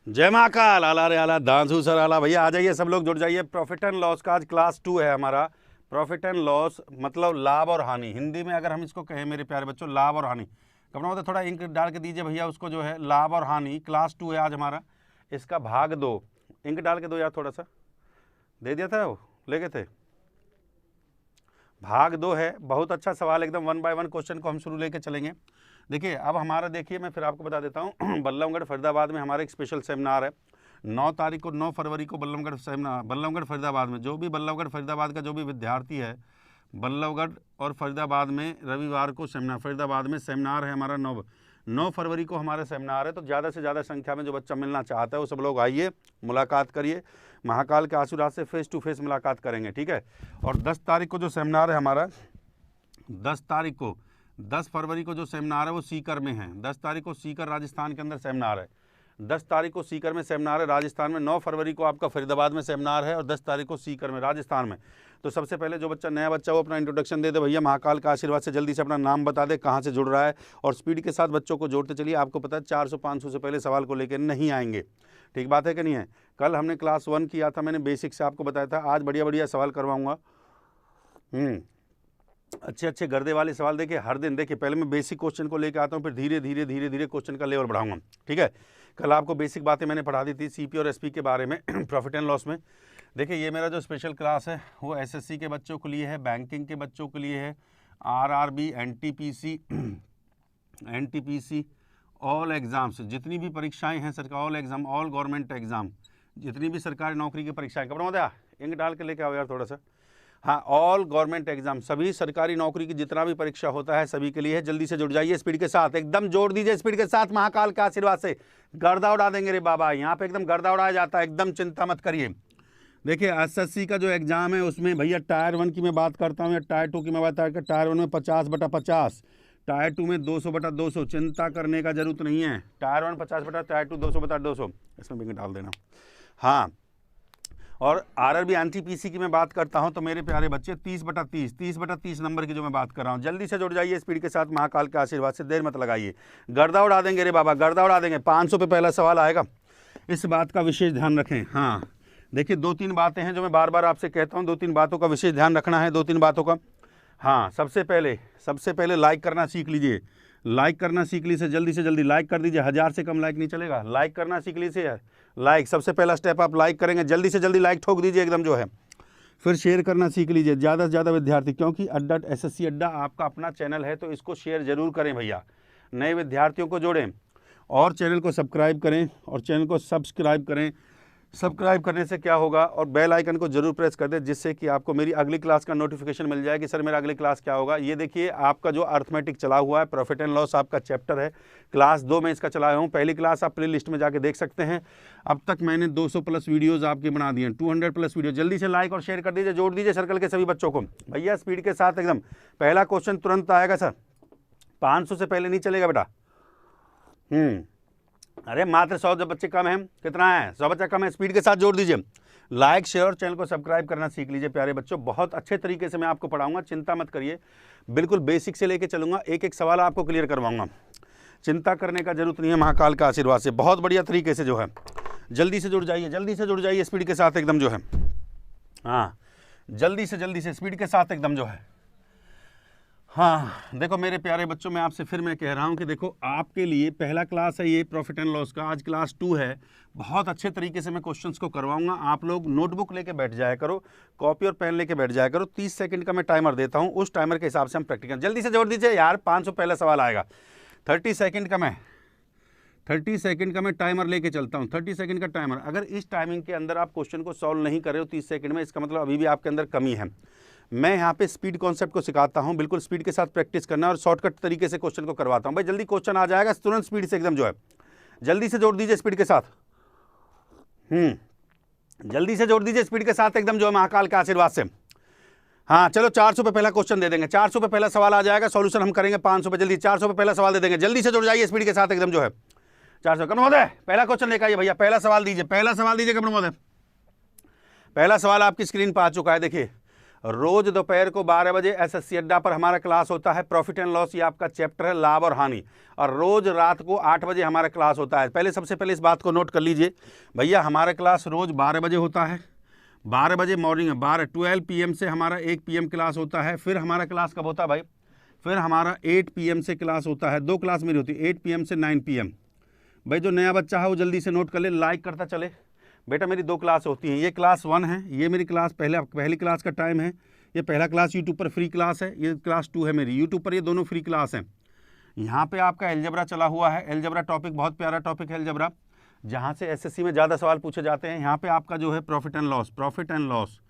जय महाकाल। आला रे आला, दांसू सर आला। भैया आ जाइए, सब लोग जुड़ जाइए। प्रॉफिट एंड लॉस का आज क्लास 2 है हमारा। प्रॉफिट एंड लॉस मतलब लाभ और हानि, हिंदी में अगर हम इसको कहें मेरे प्यारे बच्चों, लाभ और हानि। कपड़ा मतलब थोड़ा इंक डाल के दीजिए भैया उसको, जो है लाभ और हानि क्लास 2 है आज हमारा। इसका भाग 2 इंक डाल के दो यार, थोड़ा सा दे दिया था, वो ले गए थे। भाग 2 है। बहुत अच्छा सवाल, एकदम 1 बाय 1 क्वेश्चन को हम शुरू लेके चलेंगे। देखिए अब हमारा, देखिए मैं फिर आपको बता देता हूँ बल्लभगढ़ फरीदाबाद में हमारा एक स्पेशल सेमिनार है 9 तारीख को, 9 फरवरी को बल्लभगढ़ सेमिनार, बल्लभगढ़ फरीदाबाद में। जो भी बल्लभगढ़ फरीदाबाद का जो भी विद्यार्थी है, बल्लभगढ़ और फरीदाबाद में रविवार को सेमिनार, फरीदाबाद में सेमिनार है हमारा। 9 फरवरी को हमारा सेमिनार है। तो ज़्यादा से ज़्यादा संख्या में जो बच्चा मिलना चाहता है वो सब लोग आइए, मुलाकात करिए। महाकाल के आशीर्वाद से फेस टू फेस मुलाकात करेंगे, ठीक है। और 10 तारीख को जो सेमिनार है हमारा, 10 तारीख को, 10 फरवरी को जो सेमिनार है वो सीकर में है। 10 तारीख को सीकर राजस्थान के अंदर सेमिनार है। 10 तारीख को सीकर में सेमिनार है राजस्थान में। 9 फरवरी को आपका फरीदाबाद में सेमिनार है और 10 तारीख को सीकर में राजस्थान में। तो सबसे पहले जो बच्चा, नया बच्चा, वो अपना इंट्रोडक्शन दे दे भैया, महाकाल का आशीर्वाद से जल्दी से अपना नाम बता दे, कहाँ से जुड़ रहा है, और स्पीड के साथ बच्चों को जोड़ते चलिए। आपको पता है 400-500 से पहले सवाल को लेकर नहीं आएंगे, ठीक बात है कि नहीं है। कल हमने क्लास 1 किया था, मैंने बेसिक से आपको बताया था। आज बढ़िया बढ़िया सवाल करवाऊंगा, अच्छे गर्दे वाले सवाल। देखिए हर दिन, देखिए पहले मैं बेसिक क्वेश्चन को लेकर आता हूँ, फिर धीरे धीरे क्वेश्चन का लेवल बढ़ाऊंगा, ठीक है। कल आपको बेसिक बातें मैंने पढ़ा दी थी सीपी और एसपी के बारे में प्रॉफिट एंड लॉस में। देखिए ये मेरा जो स्पेशल क्लास है वो एसएससी के बच्चों के लिए है, बैंकिंग के बच्चों के लिए है, आरआरबी, एनटीपीसी, ऑल एग्जाम्स, जितनी भी परीक्षाएं हैं सरकार, all exam, all government exam, जितनी भी सरकारी नौकरी की परीक्षाएं। कपड़ा होता इंक डाल के लेके आओ यार थोड़ा सा। हाँ, ऑल गवर्नमेंट एग्जाम, सभी सरकारी नौकरी की जितना भी परीक्षा होता है सभी के लिए है। जल्दी से जुड़ जाइए स्पीड के साथ, एकदम जोड़ दीजिए स्पीड के साथ। महाकाल के आशीर्वाद से गर्दा उड़ा देंगे रे बाबा, यहाँ पे एकदम गर्दा उड़ाया जाता है, एकदम चिंता मत करिए। देखिए एसएससी का जो एग्जाम है उसमें भैया टायर 1 की मैं बात करता हूँ या टायर 2 की मैं बात करता हूँ। टायर 1 में 50/50, टायर 2 में 200/200, चिंता करने का जरूरत नहीं है। टायर 1 50 बटा, टायर 2 200/200, इसमें भी डाल देना। हाँ, और आरआरबी एनटीपीसी की मैं बात करता हूं तो मेरे प्यारे बच्चे 30/30, 30/30 नंबर की जो मैं बात कर रहा हूं। जल्दी से जुड़ जाइए स्पीड के साथ, महाकाल के आशीर्वाद से, देर मत लगाइए। गर्दा उड़ा देंगे रे बाबा, गर्दा उड़ा देंगे। 500 पे पहला सवाल आएगा, इस बात का विशेष ध्यान रखें। हाँ देखिए 2-3 बातें हैं जो मैं बार बार आपसे कहता हूँ, 2-3 बातों का विशेष ध्यान रखना है, 2-3 बातों का। हाँ, सबसे पहले लाइक करना सीख लीजिए, लाइक करना सीख लीजिए। जल्दी से जल्दी लाइक कर दीजिए, 1000 से कम लाइक नहीं चलेगा। लाइक करना सीख लीजिए यार, लाइक सबसे पहला स्टेप, आप लाइक करेंगे, जल्दी से जल्दी लाइक ठोक दीजिए एकदम जो है। फिर शेयर करना सीख लीजिए ज़्यादा से ज़्यादा विद्यार्थी, क्योंकि अड्डा एसएससी अड्डा आपका अपना चैनल है, तो इसको शेयर जरूर करें भैया, नए विद्यार्थियों को जोड़ें। और चैनल को सब्सक्राइब करें, और चैनल को सब्सक्राइब करें। सब्सक्राइब करने से क्या होगा, और बेल आइकन को जरूर प्रेस कर दें, जिससे कि आपको मेरी अगली क्लास का नोटिफिकेशन मिल जाए कि सर मेरा अगली क्लास क्या होगा। ये देखिए आपका जो अर्थमेटिक चला हुआ है, प्रॉफिट एंड लॉस आपका चैप्टर है, क्लास 2 में इसका चलाया हूँ। पहली क्लास आप प्ले लिस्ट में जाके देख सकते हैं। अब तक मैंने 200+ वीडियोज़ आपके बना दिए हैं, 200+ वीडियो। जल्दी से लाइक और शेयर कर दीजिए, जोड़ दीजिए सर्कल के सभी बच्चों को भैया, स्पीड के साथ एकदम। पहला क्वेश्चन तुरंत आएगा सर, 500 से पहले नहीं चलेगा बेटा। अरे मात्र 100 जब बच्चे कम हैं, कितना है, 100 बच्चा कम है। स्पीड के साथ जोड़ दीजिए, लाइक शेयर और चैनल को सब्सक्राइब करना सीख लीजिए प्यारे बच्चों। बहुत अच्छे तरीके से मैं आपको पढ़ाऊंगा, चिंता मत करिए, बिल्कुल बेसिक से लेके चलूंगा, एक एक सवाल आपको क्लियर करवाऊंगा। चिंता करने का जरूरत नहीं है, महाकाल का आशीर्वाद से बहुत बढ़िया तरीके से जो है। जल्दी से जुड़ जाइए, जल्दी से जुड़ जाइए स्पीड के साथ एकदम जो है। हाँ, जल्दी से स्पीड के साथ एकदम जो है। हाँ देखो मेरे प्यारे बच्चों, मैं आपसे फिर मैं कह रहा हूँ कि देखो आपके लिए पहला क्लास है ये प्रॉफिट एंड लॉस का, आज क्लास 2 है। बहुत अच्छे तरीके से मैं क्वेश्चंस को करवाऊंगा। आप लोग नोटबुक लेके बैठ जाया करो, कॉपी और पेन लेके बैठ जाया करो। 30 सेकंड का मैं टाइमर देता हूँ, उस टाइमर के हिसाब से हम प्रैक्टिकल। जल्दी से जोड़ दीजिए यार, 500 पहला सवाल आएगा। 30 सेकेंड का मैं टाइमर लेके चलता हूँ, 30 सेकंड का टाइमर। अगर इस टाइमिंग के अंदर आप क्वेश्चन को सॉल्व नहीं कर रहे हो 30 सेकंड में, इसका मतलब अभी भी आपके अंदर कमी है। मैं यहाँ पे स्पीड कॉन्सेप्ट को सिखाता हूँ, बिल्कुल स्पीड के साथ प्रैक्टिस करना और शॉर्टकट तरीके से क्वेश्चन को करवाता हूँ। भाई जल्दी क्वेश्चन आ जाएगा, तुरंत स्पीड से एकदम जो है। जल्दी से जोड़ दीजिए स्पीड के साथ, जल्दी से जोड़ दीजिए स्पीड के साथ एकदम जो है, महाकाल के आशीर्वाद से। हाँ चलो 400 पे पहला क्वेश्चन दे देंगे, 400 पे पहला सवाल आ जाएगा, सॉल्यूशन हम करेंगे 500 पे। जल्दी 400 पे पहला सवाल दे देंगे, जल्दी से जुड़ जाइए स्पीड के साथ एकदम जो है। 400 कम होता है, पहला क्वेश्चन लेकर आइए भैया, पहला सवाल दीजिए, पहला सवाल दीजिए कम होता है। पहला सवाल आपकी स्क्रीन पर आ चुका है, देखिए रोज दोपहर को 12 बजे एसएससी अड्डा पर हमारा क्लास होता है प्रॉफिट एंड लॉस, ये आपका चैप्टर है लाभ और हानि। और रोज रात को 8 बजे हमारा क्लास होता है। पहले सबसे पहले इस बात को नोट कर लीजिए भैया, हमारा क्लास रोज 12 बजे होता है, 12 बजे मॉर्निंग में, 12 PM से हमारा 1 PM क्लास होता है। फिर हमारा क्लास कब होता है भाई, फिर हमारा 8 PM से क्लास होता है। 2 क्लास मेरी होती है, 8 PM से 9 PM। भाई जो नया बच्चा है वो जल्दी से नोट कर ले, लाइक करता चले। बेटा मेरी 2 क्लास होती हैं, ये क्लास 1 है, ये मेरी क्लास पहली क्लास का टाइम है। ये पहला क्लास यूट्यूब पर फ्री क्लास है, ये क्लास 2 है मेरी यूट्यूब पर, ये दोनों फ्री क्लास हैं। यहाँ पे आपका एलजेब्रा चला हुआ है, एलजेब्रा टॉपिक बहुत प्यारा टॉपिक है एलजेब्रा, जहाँ से एसएससी में ज़्यादा सवाल पूछे जाते हैं। यहाँ पे आपका जो है प्रॉफिट एंड लॉस।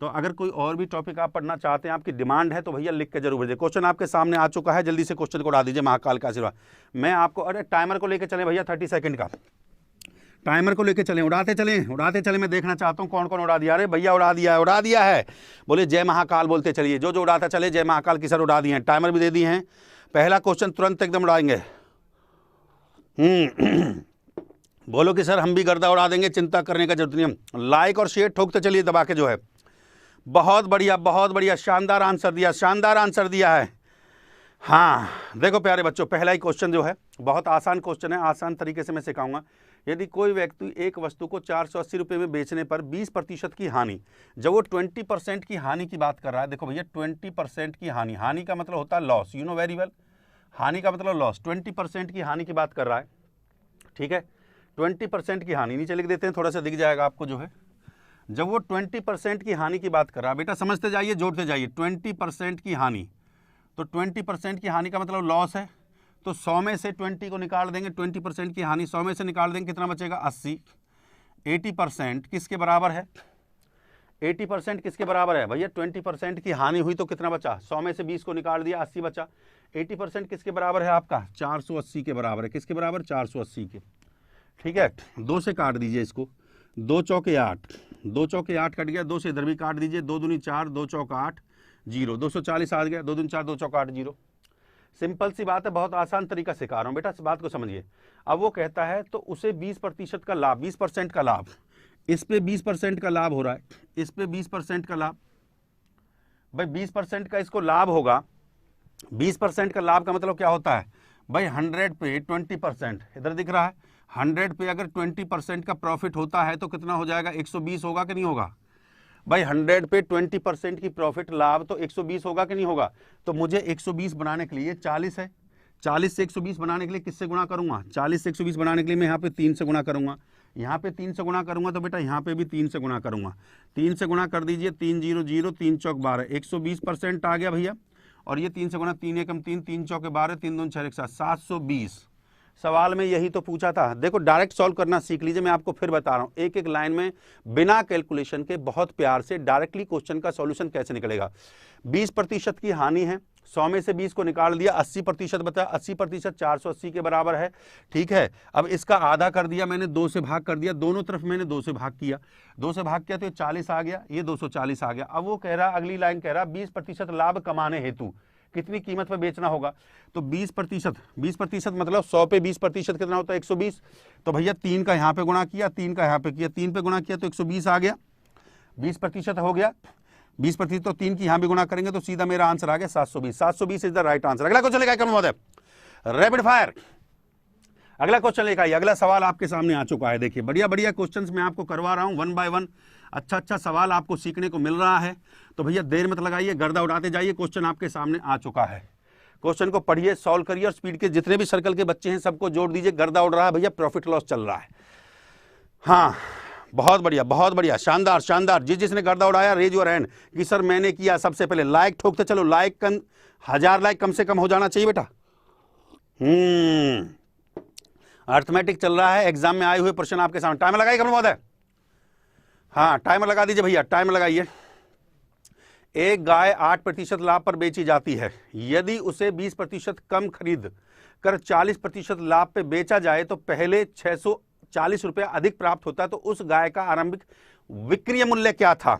तो अगर कोई और भी टॉपिक आप पढ़ना चाहते हैं, आपकी डिमांड है, तो भैया लिख के जरूर भेजिए। क्वेश्चन आपके सामने आ चुका है, जल्दी से क्वेश्चन को उड़ा दीजिए। महाकाल का आशीर्वाद। मैं आपको, अरे टाइमर को लेकर चले भैया, 30 सेकंड का टाइमर को लेकर चलें, उड़ाते चलें। मैं देखना चाहता हूँ कौन कौन उड़ा दिया। अरे भैया उड़ा दिया है, बोले जय महाकाल बोलते चलिए। जो उड़ाता चले, जय महाकाल की सर उड़ा दिए हैं, टाइमर भी दे दिए हैं। पहला क्वेश्चन तुरंत एकदम उड़ाएंगे। बोलो कि सर हम भी गर्दा उड़ा देंगे, चिंता करने का जरूरत नहीं। लाइक और शेयर ठोकते चलिए दबा के जो है। बहुत बढ़िया, शानदार आंसर दिया है। हाँ देखो प्यारे बच्चों, पहला ही क्वेश्चन जो है बहुत आसान क्वेश्चन है, आसान तरीके से मैं सिखाऊंगा। यदि कोई व्यक्ति एक वस्तु को 480 रुपये में बेचने पर 20% की हानि, जब वो 20% की हानि की बात कर रहा है, देखो भैया 20% की हानि का मतलब होता है loss, you know very well, हानि का मतलब लॉस। 20% की हानि की बात कर रहा है, ठीक है, 20% की हानि, नीचे लिख देते हैं, थोड़ा सा दिख जाएगा आपको जो है। जब वो 20% की हानि की बात कर रहा है, बेटा समझते जाइए, जोड़ते जाइए। 20% की हानि, तो 20% की हानि का मतलब लॉस है, तो 100 में से 20 को निकाल देंगे। 20% की हानि 100 में से निकाल देंगे, कितना बचेगा 80। 80% किसके बराबर है, 80% किसके बराबर है भैया, 20% की हानि हुई तो कितना बचा, 100 में से 20 को निकाल दिया, 80 बचा। 80% किसके बराबर है आपका, 480 के बराबर है। किसके बराबर, 480 के, ठीक है। 2 से काट दीजिए इसको, 2 चौके 8, 2 चौके 8 कट गया, 2 से इधर भी काट दीजिए, 2 दूनी 4, 2 चौक 8, 0, 240 आ गया, 2 दूनी 4, 2 चौक 8, 0। सिंपल सी बात है, बहुत आसान तरीका सिखा रहा हूं बेटा, इस बात को समझिए। अब वो कहता है तो उसे 20% का लाभ, 20% का लाभ, इस पे 20% का लाभ हो रहा है, इस पे 20% का लाभ। भाई 20% का इसको लाभ होगा, 20% का लाभ का मतलब क्या होता है भाई, 100 पे 20%, इधर दिख रहा है, 100 पे अगर 20% का प्रॉफिट होता है तो कितना हो जाएगा, 120 होगा कि नहीं होगा भाई। 100 पे 20% की प्रॉफिट लाभ तो 120 होगा कि नहीं होगा। तो मुझे 120 बनाने के लिए 40 है, 40 से 120 बनाने के लिए किससे गुणा करूंगा, 40 से 120 बनाने के लिए मैं यहाँ पे 3 से गुणा करूंगा, यहाँ पे 3 से गुणा करूंगा, तो बेटा यहाँ पे भी 3 से गुणा करूंगा। 3 से गुणा कर दीजिए, 3 0 0, 3 चौक 12, 120% आ गया भैया। और ये 3 से गुणा, 3 एकम 3, 3 चौके 12, 3 दूनी 6 7, 720। सवाल में यही तो पूछा था। देखो डायरेक्ट सॉल्व करना सीख लीजिए, मैं आपको फिर बता रहा हूं, एक एक लाइन में बिना कैलकुलेशन के बहुत प्यार से डायरेक्टली क्वेश्चन का सॉल्यूशन कैसे निकलेगा। 20% की हानि है, 100 में से 20 को निकाल दिया, 80% बचा, 80% 480 के बराबर है, ठीक है। अब इसका आधा कर दिया मैंने, 2 से भाग कर दिया, दोनों तरफ मैंने 2 से भाग किया, 2 से भाग किया तो ये 40 आ गया, ये 240 आ गया। अब वो कह रहा, अगली लाइन कह रहा 20% लाभ कमाने हेतु कितनी कीमत पर बेचना होगा। तो 20% मतलब 100 पे 20% कितना होता है, 120। तो भैया 3 का यहाँ पे गुणा किया, 3 का यहाँ पे किया, 3 पे गुणा किया तो 120 आ गया, 20% हो गया। 20% तो 3 की यहाँ भी गुणा करेंगे तो सीधा मेरा आंसर आ गया 720। 720 इज द राइट आंसर। अगला क्वेश्चन लेकर महोदय, रैपिड फायर अगला क्वेश्चन लेकर आइए। अगला सवाल आपके सामने आ चुका है। देखिए बढ़िया क्वेश्चंस मैं आपको करवा रहा हूं 1 बाय 1, अच्छा सवाल आपको सीखने को मिल रहा है। तो भैया देर मत लगाइए, गर्दा उड़ाते जाइए। क्वेश्चन आपके सामने आ चुका है, क्वेश्चन को पढ़िए, सॉल्व करिए और स्पीड के जितने भी सर्कल के बच्चे हैं सबको जोड़ दीजिए। गर्दा उड़ रहा है भैया, प्रॉफिट लॉस चल रहा है। हाँ बहुत बढ़िया, शानदार। जिसने गर्दा उड़ाया रेज योर हैंड कि सर मैंने किया। सबसे पहले लाइक ठोकते चलो, लाइक 1000 लाइक कम से कम हो जाना चाहिए बेटा। अर्थमेटिक चल रहा है, एग्जाम में आए हुए प्रश्न आपके सामने। टाइमर लगाइए कमल महोदय, हाँ टाइमर लगा दीजिए भैया, टाइमर लगाइए। एक गाय 8% लाभ पर बेची जाती है, यदि उसे 20% कम खरीद कर 40% लाभ पे बेचा जाए तो पहले 640 रुपया अधिक प्राप्त होता है, तो उस गाय का आरंभिक विक्रय मूल्य क्या था।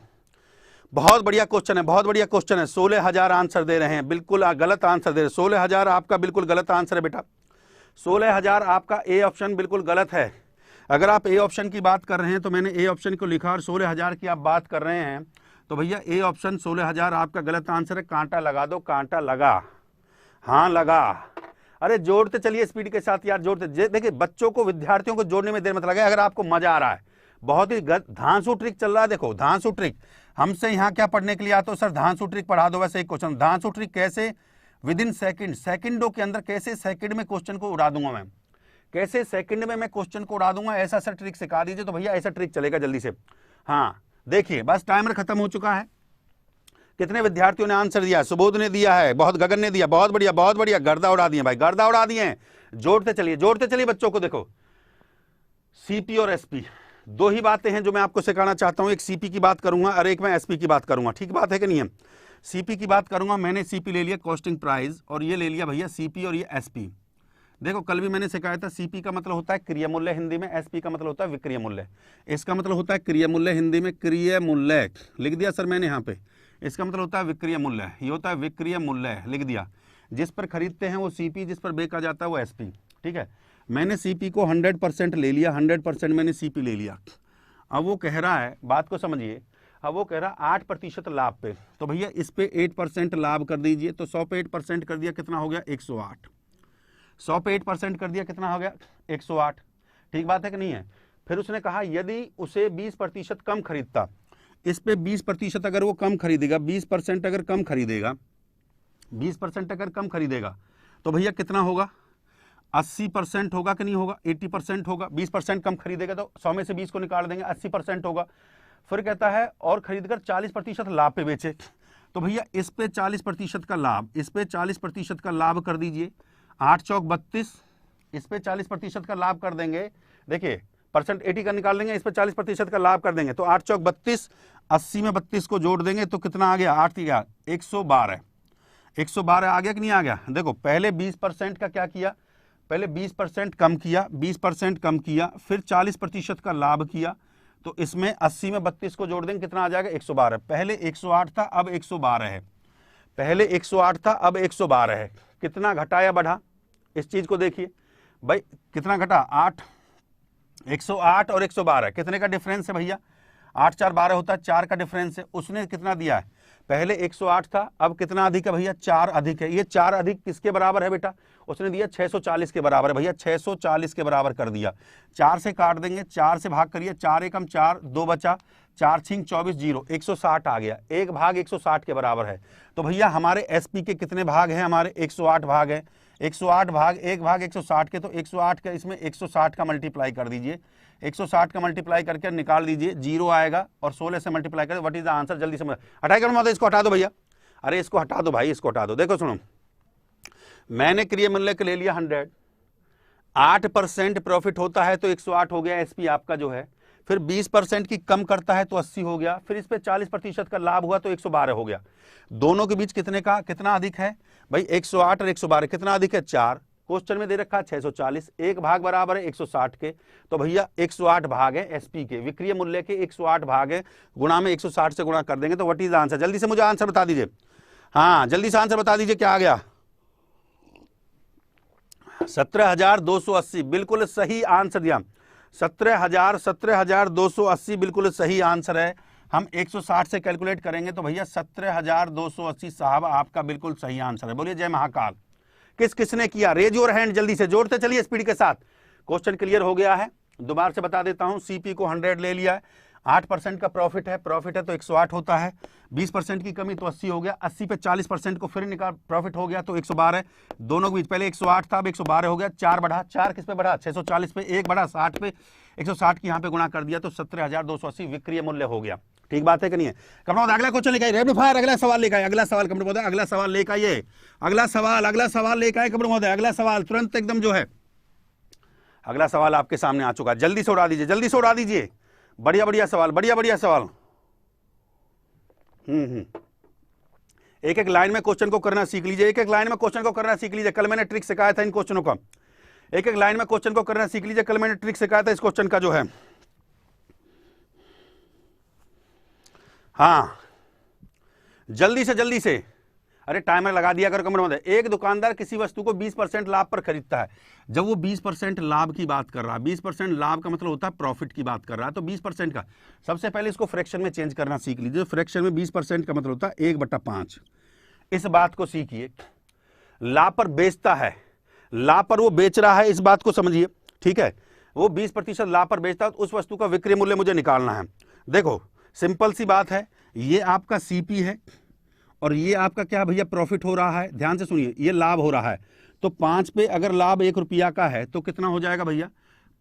बहुत बढ़िया क्वेश्चन है, 16,000 आंसर दे रहे हैं, बिल्कुल गलत आंसर दे रहे हैं। 16,000 आपका बिल्कुल गलत आंसर है बेटा, 16,000 आपका ए ऑप्शन बिल्कुल गलत है। अगर आप ए ऑप्शन की बात कर रहे हैं तो मैंने ए ऑप्शन को लिखा और 16,000 की आप बात कर रहे हैं तो भैया ए ऑप्शन 16,000 आपका गलत आंसर है। कांटा लगा दो, कांटा लगा, हाँ लगा। अरे जोड़ते चलिए स्पीड के साथ यार, जोड़ते। देखिए बच्चों को, विद्यार्थियों को जोड़ने में देर मत लगाए। अगर आपको मजा आ रहा है, बहुत ही धांसू ट्रिक चल रहा है, देखो धांसू ट्रिक। हमसे यहाँ क्या पढ़ने के लिए आते हो सर? धांसू ट्रिक पढ़ा दो। वैसे एक क्वेश्चन, धांसू ट्रिक कैसे? विद इन सेकेंड, सेकेंडों के अंदर कैसे सेकेंड में क्वेश्चन को उड़ा दूंगा मैं, कैसे सेकंड में मैं क्वेश्चन को उड़ा दूंगा, ऐसा सर ट्रिक सिखा दीजिए। तो भैया ऐसा ट्रिक चलेगा जल्दी से। हाँ देखिए बस टाइमर खत्म हो चुका है। कितने विद्यार्थियों ने आंसर दिया? सुबोध ने दिया है, बहुत, गगन ने दिया, बहुत बढ़िया बहुत बढ़िया, गर्दा उड़ा दिए भाई, गर्दा उड़ा दिए। जोड़ते चलिए बच्चों को। देखो सीपी और एसपी दो ही बातें हैं जो मैं आपको सिखाना चाहता हूं। एक सीपी की बात करूंगा और एक मैं एसपी की बात करूंगा। ठीक बात है कि नहीं है? सीपी की बात करूंगा, मैंने सीपी ले लिया कॉस्टिंग प्राइस, और ये ले लिया भैया सीपी और ये एसपी। देखो कल भी मैंने सिखाया था, सीपी का मतलब होता है क्रिया मूल्य हिंदी में, एसपी का मतलब होता है विक्रय मूल्य। इसका मतलब होता है क्रिया मूल्य हिंदी में, क्रिय मूल्य लिख दिया सर मैंने यहाँ पे। इसका मतलब होता है विक्रय मूल्य, ये होता है विक्रय मूल्य, लिख दिया। जिस पर खरीदते हैं वो सीपी, जिस पर बेचा जाता है वो एसपी। ठीक है, मैंने सीपी को 100% ले लिया, 100% मैंने सीपी ले लिया। अब वो कह रहा है, बात को समझिए, अब वो कह रहा है 8% लाभ पे, तो भैया इस पे 8% लाभ कर दीजिए। तो 100 पे 8% कर दिया, कितना हो गया? 108। 100 पे 8% कर दिया, कितना हो गया? 108। ठीक बात है कि नहीं है? फिर उसने कहा यदि उसे 20% कम खरीदता, इस पे 20% अगर वो कम खरीदेगा, 20% अगर कम खरीदेगा, 20% अगर कम खरीदेगा तो भैया कितना होगा? 80% होगा कि नहीं होगा? 80% होगा। 20% कम खरीदेगा तो 100 में से 20 को निकाल देंगे, 80% होगा। फिर कहता है और खरीदकर 40% लाभ पे बेचे, तो भैया इस पे 40% का लाभ, इस पे 40% का लाभ कर दीजिए। 8 चौक 32, इस पे 40% का लाभ कर देंगे। देखिए परसेंट 80 का निकाल देंगे, इस पे 40% का लाभ कर देंगे, तो 8 चौक 32, 80 में 32 को जोड़ देंगे तो कितना आ गया? 8 गया 112। 112 आ गया कि नहीं आ गया? देखो पहले 20% का क्या किया, पहले 20% कम किया, 20% कम किया, फिर 40% का लाभ किया, तो इसमें 80 में 32 को जोड़ देंगे, कितना आ जाएगा? 112। पहले 108 था, अब 112 है। पहले 108 था, अब 112 है। कितना घटाया बढ़ा? इस चीज को देखिए भाई, कितना घटा? 8, 108 और 112 कितने का डिफरेंस है भैया? 8 4 12 होता है, 4 का डिफरेंस है। उसने कितना दिया है? पहले 108 था, अब कितना अधिक है भैया? 4 अधिक है। ये 4 अधिक किसके बराबर है बेटा? उसने दिया 640 के बराबर है भैया, 640 के बराबर कर दिया। 4 से काट देंगे, 4 से भाग करिए, 4 एकम 4, 2 बचा, 4 छिंग 24, 0, 160 आ गया। 1 भाग 160 के बराबर है। तो भैया हमारे एसपी के कितने भाग हैं? हमारे 108 भाग हैं। 108 भाग 1 भाग 160 के, तो 108 का इसमें 160 का मल्टीप्लाई कर दीजिए। 160 का मल्टीप्लाई करके निकाल दीजिए, 0 आएगा, और 16 से मल्टीप्लाई कर, व्हाट इज द आंसर? जल्दी समझ हटाएगा मतलब, इसको हटा दो भैया। अरे इसको हटा दो भाई, इसको हटा दो। देखो सुनो, मैंने क्रिय मूल्य के ले लिया 100, 8% प्रॉफिट होता है तो 108 हो गया एसपी आपका जो है। फिर 20% की कम करता है तो 80 हो गया। फिर इस पे 40% का लाभ हुआ तो 112 हो गया। दोनों के बीच कितने का कितना अधिक है भाई? 108 और 112 कितना अधिक है? 4। क्वेश्चन में दे रखा है 640, 1 भाग बराबर है 160 के, तो भैया 108 भाग है एसपी के, विक्रय मूल्य के 108 भाग है, गुणा में 160 से गुणा कर देंगे, तो व्हाट इज द आंसर? जल्दी से मुझे आंसर बता दीजिए। हाँ जल्दी से आंसर बता दीजिए, क्या आ गया? 17,280, बिल्कुल सही आंसर दिया। 17,280 बिल्कुल सही आंसर है। हम 160 से कैलकुलेट करेंगे तो भैया 17,280 साहब आपका बिल्कुल सही आंसर है। बोलिए जय महाकाल। किस किसने किया? रेज योर हैंड, जल्दी से जोड़ते चलिए स्पीड के साथ। क्वेश्चन क्लियर हो गया है? दोबारा से बता देता हूं, सीपी को 100 ले लिया है, 8% का प्रॉफिट है तो 108 होता है, 20% की कमी तो 80 हो गया, 80 पे 40% को फिर निकाल, प्रॉफिट हो गया तो 112। दोनों के बीच पहले 108 था, अब 112 हो गया। 4 बढ़ा, 4 किस पे बढ़ा? 640 पे, 1 बढ़ा 60 पे, 160 की यहाँ पे गुणा कर दिया तो 17,280 विक्रय मूल्य हो गया। ठीक बात है कि नहीं है? कमरा अगला क्वेश्चन लेकर रैपिड फायर, अगला सवाल लेकर आए, अगला सवाल कमरा महोदय, अगला सवाल लेकर आइए, अगला सवाल लेकर आए कमरा महोदय, अगला सवाल तुरंत एकदम जो है, अगला सवाल आपके सामने आ चुका है। जल्दी से उड़ा दीजिए, जल्दी से उड़ा दीजिए। बढ़िया बढ़िया सवाल, बढ़िया बढ़िया सवाल। एक एक लाइन में क्वेश्चन को करना सीख लीजिए, एक एक लाइन में क्वेश्चन को करना सीख लीजिए। कल मैंने ट्रिक सिखाया था इन क्वेश्चनों का, एक एक लाइन में क्वेश्चन को करना सीख लीजिए। कल मैंने ट्रिक सिखाया था इस क्वेश्चन का जो है। हाँ जल्दी से अरे टाइमर लगा दिया करो कमर में। एक दुकानदार किसी वस्तु को 20% लाभ पर खरीदता है। जब वो 20% लाभ की बात कर रहा है, 20% लाभ का मतलब होता है प्रॉफिट की बात कर रहा है, तो 20% का सबसे पहले इसको फ्रैक्शन में चेंज करना सीख लीजिए। फ्रैक्शन में 20% का मतलब होता है 1/5। इस बात को सीखिए। लाभ पर बेचता है, लाभ पर वो बेच रहा है, इस बात को समझिए, ठीक है। वो 20% लाभ पर बेचता है, तो उस वस्तु का विक्रय मूल्य मुझे निकालना है। देखो सिंपल सी बात है, ये आपका सीपी है और ये आपका क्या भैया प्रॉफिट हो रहा है। ध्यान से सुनिए, ये लाभ हो रहा है। तो 5 पे अगर लाभ 1 रुपया का है तो कितना हो जाएगा भैया,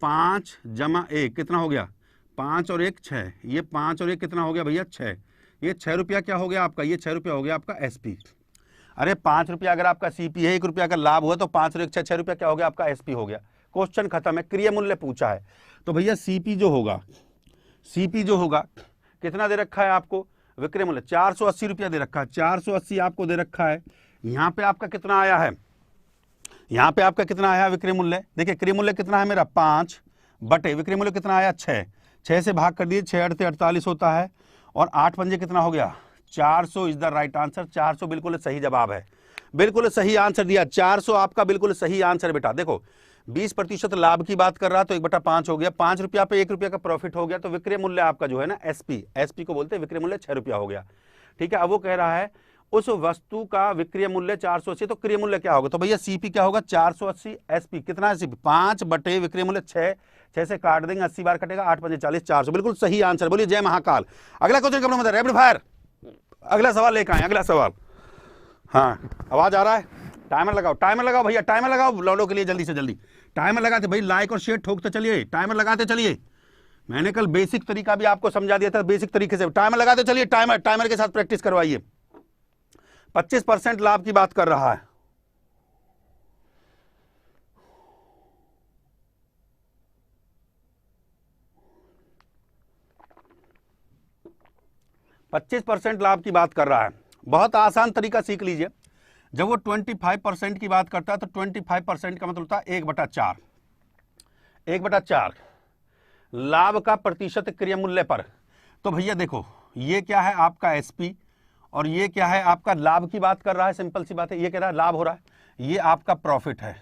5 + 1 कितना हो गया, 5 और 1 6। ये 5 और 1 कितना हो गया भैया, 6। ये 6 रुपया क्या हो गया आपका, ये 6 रुपया हो गया आपका एसपी। अरे 5 रुपया अगर आपका सीपी है, 1 रुपया का लाभ हुआ, तो 5 और 1 6 रुपया क्या हो गया आपका एसपी हो गया। क्वेश्चन खत्म है, क्रिय मूल्य पूछा है। तो भैया सीपी जो होगा, सीपी जो होगा कितना दे रखा है आपको, विक्रय मूल्य 480 रुपया दे रखा है, 480 आपको दे रखा है। यहाँ पे आपका कितना आया है, यहाँ पे आपका कितना आया विक्रय मूल्य, देखिए क्रय मूल्य कितना है मेरा 5 बटे विक्रय मूल्य कितना आया 6। 6 से भाग कर दिए, 6 × 8 = 48 होता है, और 8 पंजे कितना हो गया 400 इज द राइट आंसर। 400 बिल्कुल सही जवाब है, बिल्कुल सही आंसर दिया। 400 आपका बिल्कुल सही आंसर बेटा। देखो 20% लाभ की बात कर रहा तो 1/5 हो गया, 5 रुपया पे 1 रुपया का प्रॉफिट हो गया, तो विक्रय मूल्य आपका जो है ना एसपी, एसपी को बोलते हैं विक्रय मूल्य 6 रुपया हो गया, ठीक है। अब वो कह रहा है उस वस्तु का विक्रय मूल्य 480, तो क्रय मूल्य क्या होगा, तो भैया सीपी क्या होगा 480, एसपी कितना है सीपी 5 बटे विक्रय मूल्य 6। 6 से काट देंगे, 80 बार कटेगा, 8 × 5 = 40, 400 बिल्कुल सही आंसर। बोलिए जय महाकाल। अगला क्वेश्चन कब मतलब रैपिड फायर, अगला सवाल लेकर आए, अगला सवाल। हाँ आवाज आ रहा है, टाइमर लगाओ, टाइमर लगाओ भैया, टाइमर लगाओ लौटो के लिए, जल्दी से जल्दी टाइमर लगाते भाई, लाइक और शेयर ठोकते चलिए, टाइमर लगाते चलिए। मैंने कल बेसिक तरीका भी आपको समझा दिया था, बेसिक तरीके से टाइमर लगाते चलिए, टाइमर टाइमर के साथ प्रैक्टिस करवाइए। 25% लाभ की बात कर रहा है। %25 लाभ की बात कर रहा है। बहुत आसान तरीका सीख लीजिए। जब वो 25% की बात करता है तो 25% का मतलब होता है 1/4। 1/4 लाभ का प्रतिशत क्रय मूल्य पर। तो भैया देखो ये क्या है आपका एसपी और ये क्या है आपका लाभ की बात कर रहा है। सिंपल सी बात है, ये कह रहा है लाभ हो रहा है, ये आपका प्रॉफिट है,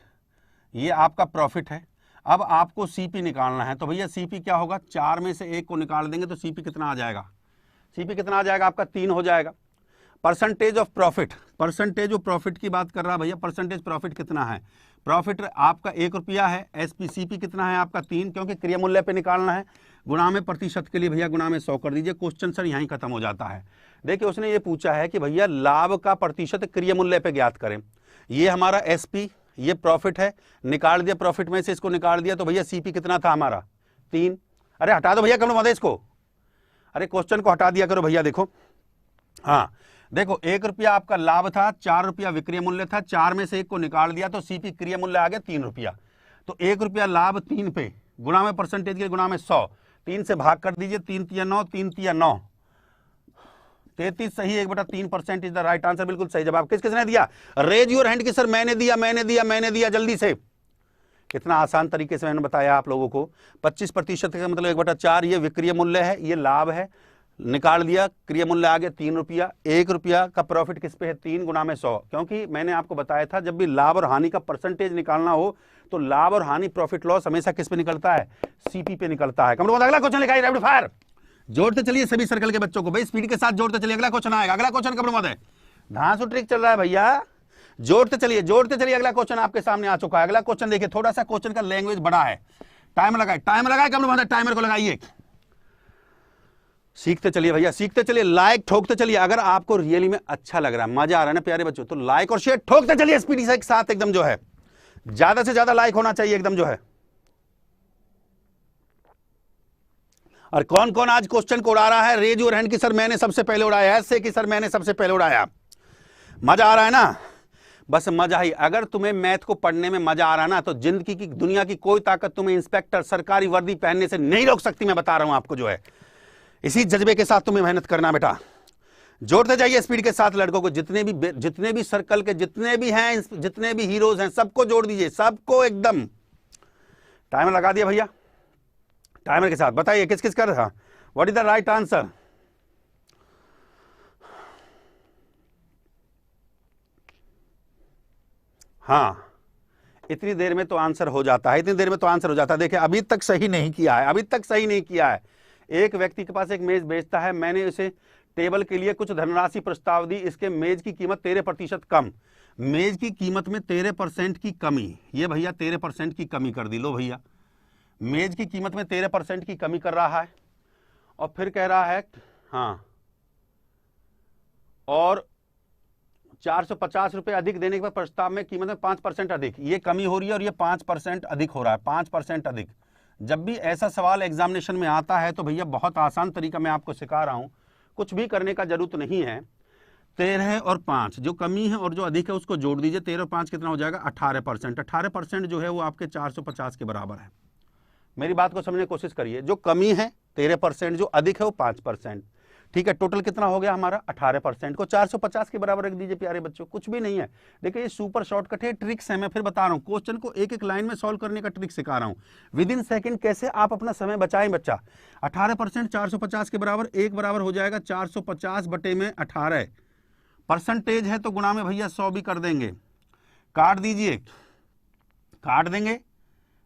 ये आपका प्रॉफिट है। अब आपको सीपी निकालना है, तो भैया सीपी क्या होगा, 4 में से 1 को निकाल देंगे तो सीपी कितना आ जाएगा, सीपी कितना आ जाएगा आपका 3 हो जाएगा। Percentage of profit, percentage of profit की बात कर रहा है भैया, परसेंटेज प्रॉफिट कितना है, प्रॉफिट आपका 1 रुपया है, एसपीसीपी कितना है आपका 3, क्योंकि क्रय मूल्य पे निकालना है। गुणा में प्रतिशत के लिए भैया गुणा में 100 कर दीजिए, क्वेश्चन सर यहीं खत्म हो जाता है। देखिए उसने ये पूछा है कि भैया लाभ का प्रतिशत क्रय मूल्य पे ज्ञात करें। ये हमारा एसपी, ये प्रॉफिट है, निकाल दिया प्रॉफिट में से, इसको निकाल दिया, तो भैया सीपी कितना था हमारा 3। अरे हटा दो भैया कम मत इसको, अरे क्वेश्चन को हटा दिया करो भैया। देखो हाँ देखो 1 रुपया आपका लाभ था, 4 रुपया विक्रय मूल्य था, 4 में से 1 को निकाल दिया तो सीपी क्रय मूल्य आ गया 3 रुपया। तो 1 रुपया लाभ 3 पे गुणा में परसेंटेज के गुणा में 100, 3 से भाग कर दीजिए, 3 × 9, 3 × 9 33 सही, 1/3% इज द राइट आंसर, बिल्कुल सही जवाब। किस किसने दिया, रेज योर हैंड की सर मैंने दिया मैंने दिया मैंने दिया, जल्दी से। कितना आसान तरीके से मैंने बताया आप लोगों को। 25% का मतलब 1/4, ये विक्रय मूल्य है, ये लाभ है, निकाल दिया, क्रय मूल्य आ गया 3 रुपया। 1 रुपया का प्रॉफिट किस पे है 3 गुणा में 100, क्योंकि मैंने आपको बताया था जब भी लाभ और हानि का परसेंटेज निकालना हो तो लाभ और हानि प्रॉफिट लॉस हमेशा किस पे निकलता है, सीपी पे निकलता है। कम अगला क्वेश्चन लिखाइए रैपिड फायर, जोड़ते चलिए सभी सर्कल के बच्चों को भाई, स्पीड के साथ जोड़ते चलिए। अगला क्वेश्चन आएगा, अगला क्वेश्चन कब है, धांसू ट्रिक चल रहा है भैया, जोड़ते चलिए जोड़ते चलिए। अगला क्वेश्चन आपके सामने आ चुका है। अगला क्वेश्चन देखिए, थोड़ा सा क्वेश्चन का लैंग्वेज बड़ा है। टाइमर लगाए, टाइमर लगाए, कब टाइमर को लगाइए, सीखते चलिए भैया सीखते चलिए, लाइक ठोकते चलिए। अगर आपको रियली में अच्छा लग रहा है, मजा आ रहा है ना प्यारे बच्चों, तो लाइक और शेयर ठोकते चलिए स्पीड के साथ, एकदम जो है ज्यादा से ज्यादा लाइक होना चाहिए एकदम जो है। और कौन कौन आज क्वेश्चन को उड़ा रहा है, रेज योर हैंड की सर मैंने सबसे पहले उड़ाया, ऐसे कि सर मैंने सबसे पहले उड़ाया। मजा आ रहा है ना, बस मजा ही। अगर तुम्हें मैथ को पढ़ने में मजा आ रहा है ना, तो जिंदगी की दुनिया की कोई ताकत तुम्हें इंस्पेक्टर सरकारी वर्दी पहनने से नहीं रोक सकती, मैं बता रहा हूं आपको जो है। इसी जज्बे के साथ तुम्हें मेहनत करना बेटा, जोड़ते जाइए स्पीड के साथ लड़कों को, जितने भी सर्कल के जितने भी हैं, जितने भी हीरोज हैं, सबको जोड़ दीजिए, सबको एकदम। टाइमर लगा दिया भैया, टाइमर के साथ बताइए किस किस कर रहा, what is the right answer. हाँ, इतनी देर में तो आंसर हो जाता है, इतनी देर में तो आंसर हो जाता है। देखिए अभी तक सही नहीं किया है, अभी तक सही नहीं किया है। एक व्यक्ति के पास एक मेज बेचता है, मैंने उसे टेबल के लिए कुछ धनराशि प्रस्ताव दी, इसके मेज की कीमत 13% कम। मेज की कीमत में 13% की कमी, ये भैया 13% की कमी कर दी। लो भैया, मेज की कीमत में 13% की कमी कर रहा है और फिर कह रहा है हाँ, और 450 रुपये अधिक देने के बाद प्रस्ताव में कीमत में 5% अधिक, ये कमी हो रही है और ये 5% अधिक हो रहा है, 5% अधिक। जब भी ऐसा सवाल एग्जामिनेशन में आता है तो भैया बहुत आसान तरीका मैं आपको सिखा रहा हूँ, कुछ भी करने का जरूरत नहीं है। 13 और 5 जो कमी है और जो अधिक है उसको जोड़ दीजिए, 13 और 5 कितना हो जाएगा 18%। 18% जो है वो आपके 450 के बराबर है। मेरी बात को समझने की कोशिश करिए, जो कमी है 13%, जो अधिक है वो 5%। ठीक है, टोटल कितना हो गया हमारा 18% को 450 के बराबर रख दीजिए प्यारे बच्चों, कुछ भी नहीं है। देखिए ये सुपर शॉर्टकट है, ट्रिक्स है, मैं फिर बता रहा हूँ, क्वेश्चन को एक एक लाइन में सॉल्व करने का ट्रिक सिखा रहा हूँ। विद इन सेकंड कैसे आप अपना समय बचाएं बच्चा। 18% 450 के बराबर, एक बराबर हो जाएगा 450 बटे में 18। परसेंटेज है तो गुणा में भैया 100 भी कर देंगे। काट दीजिए, काट देंगे,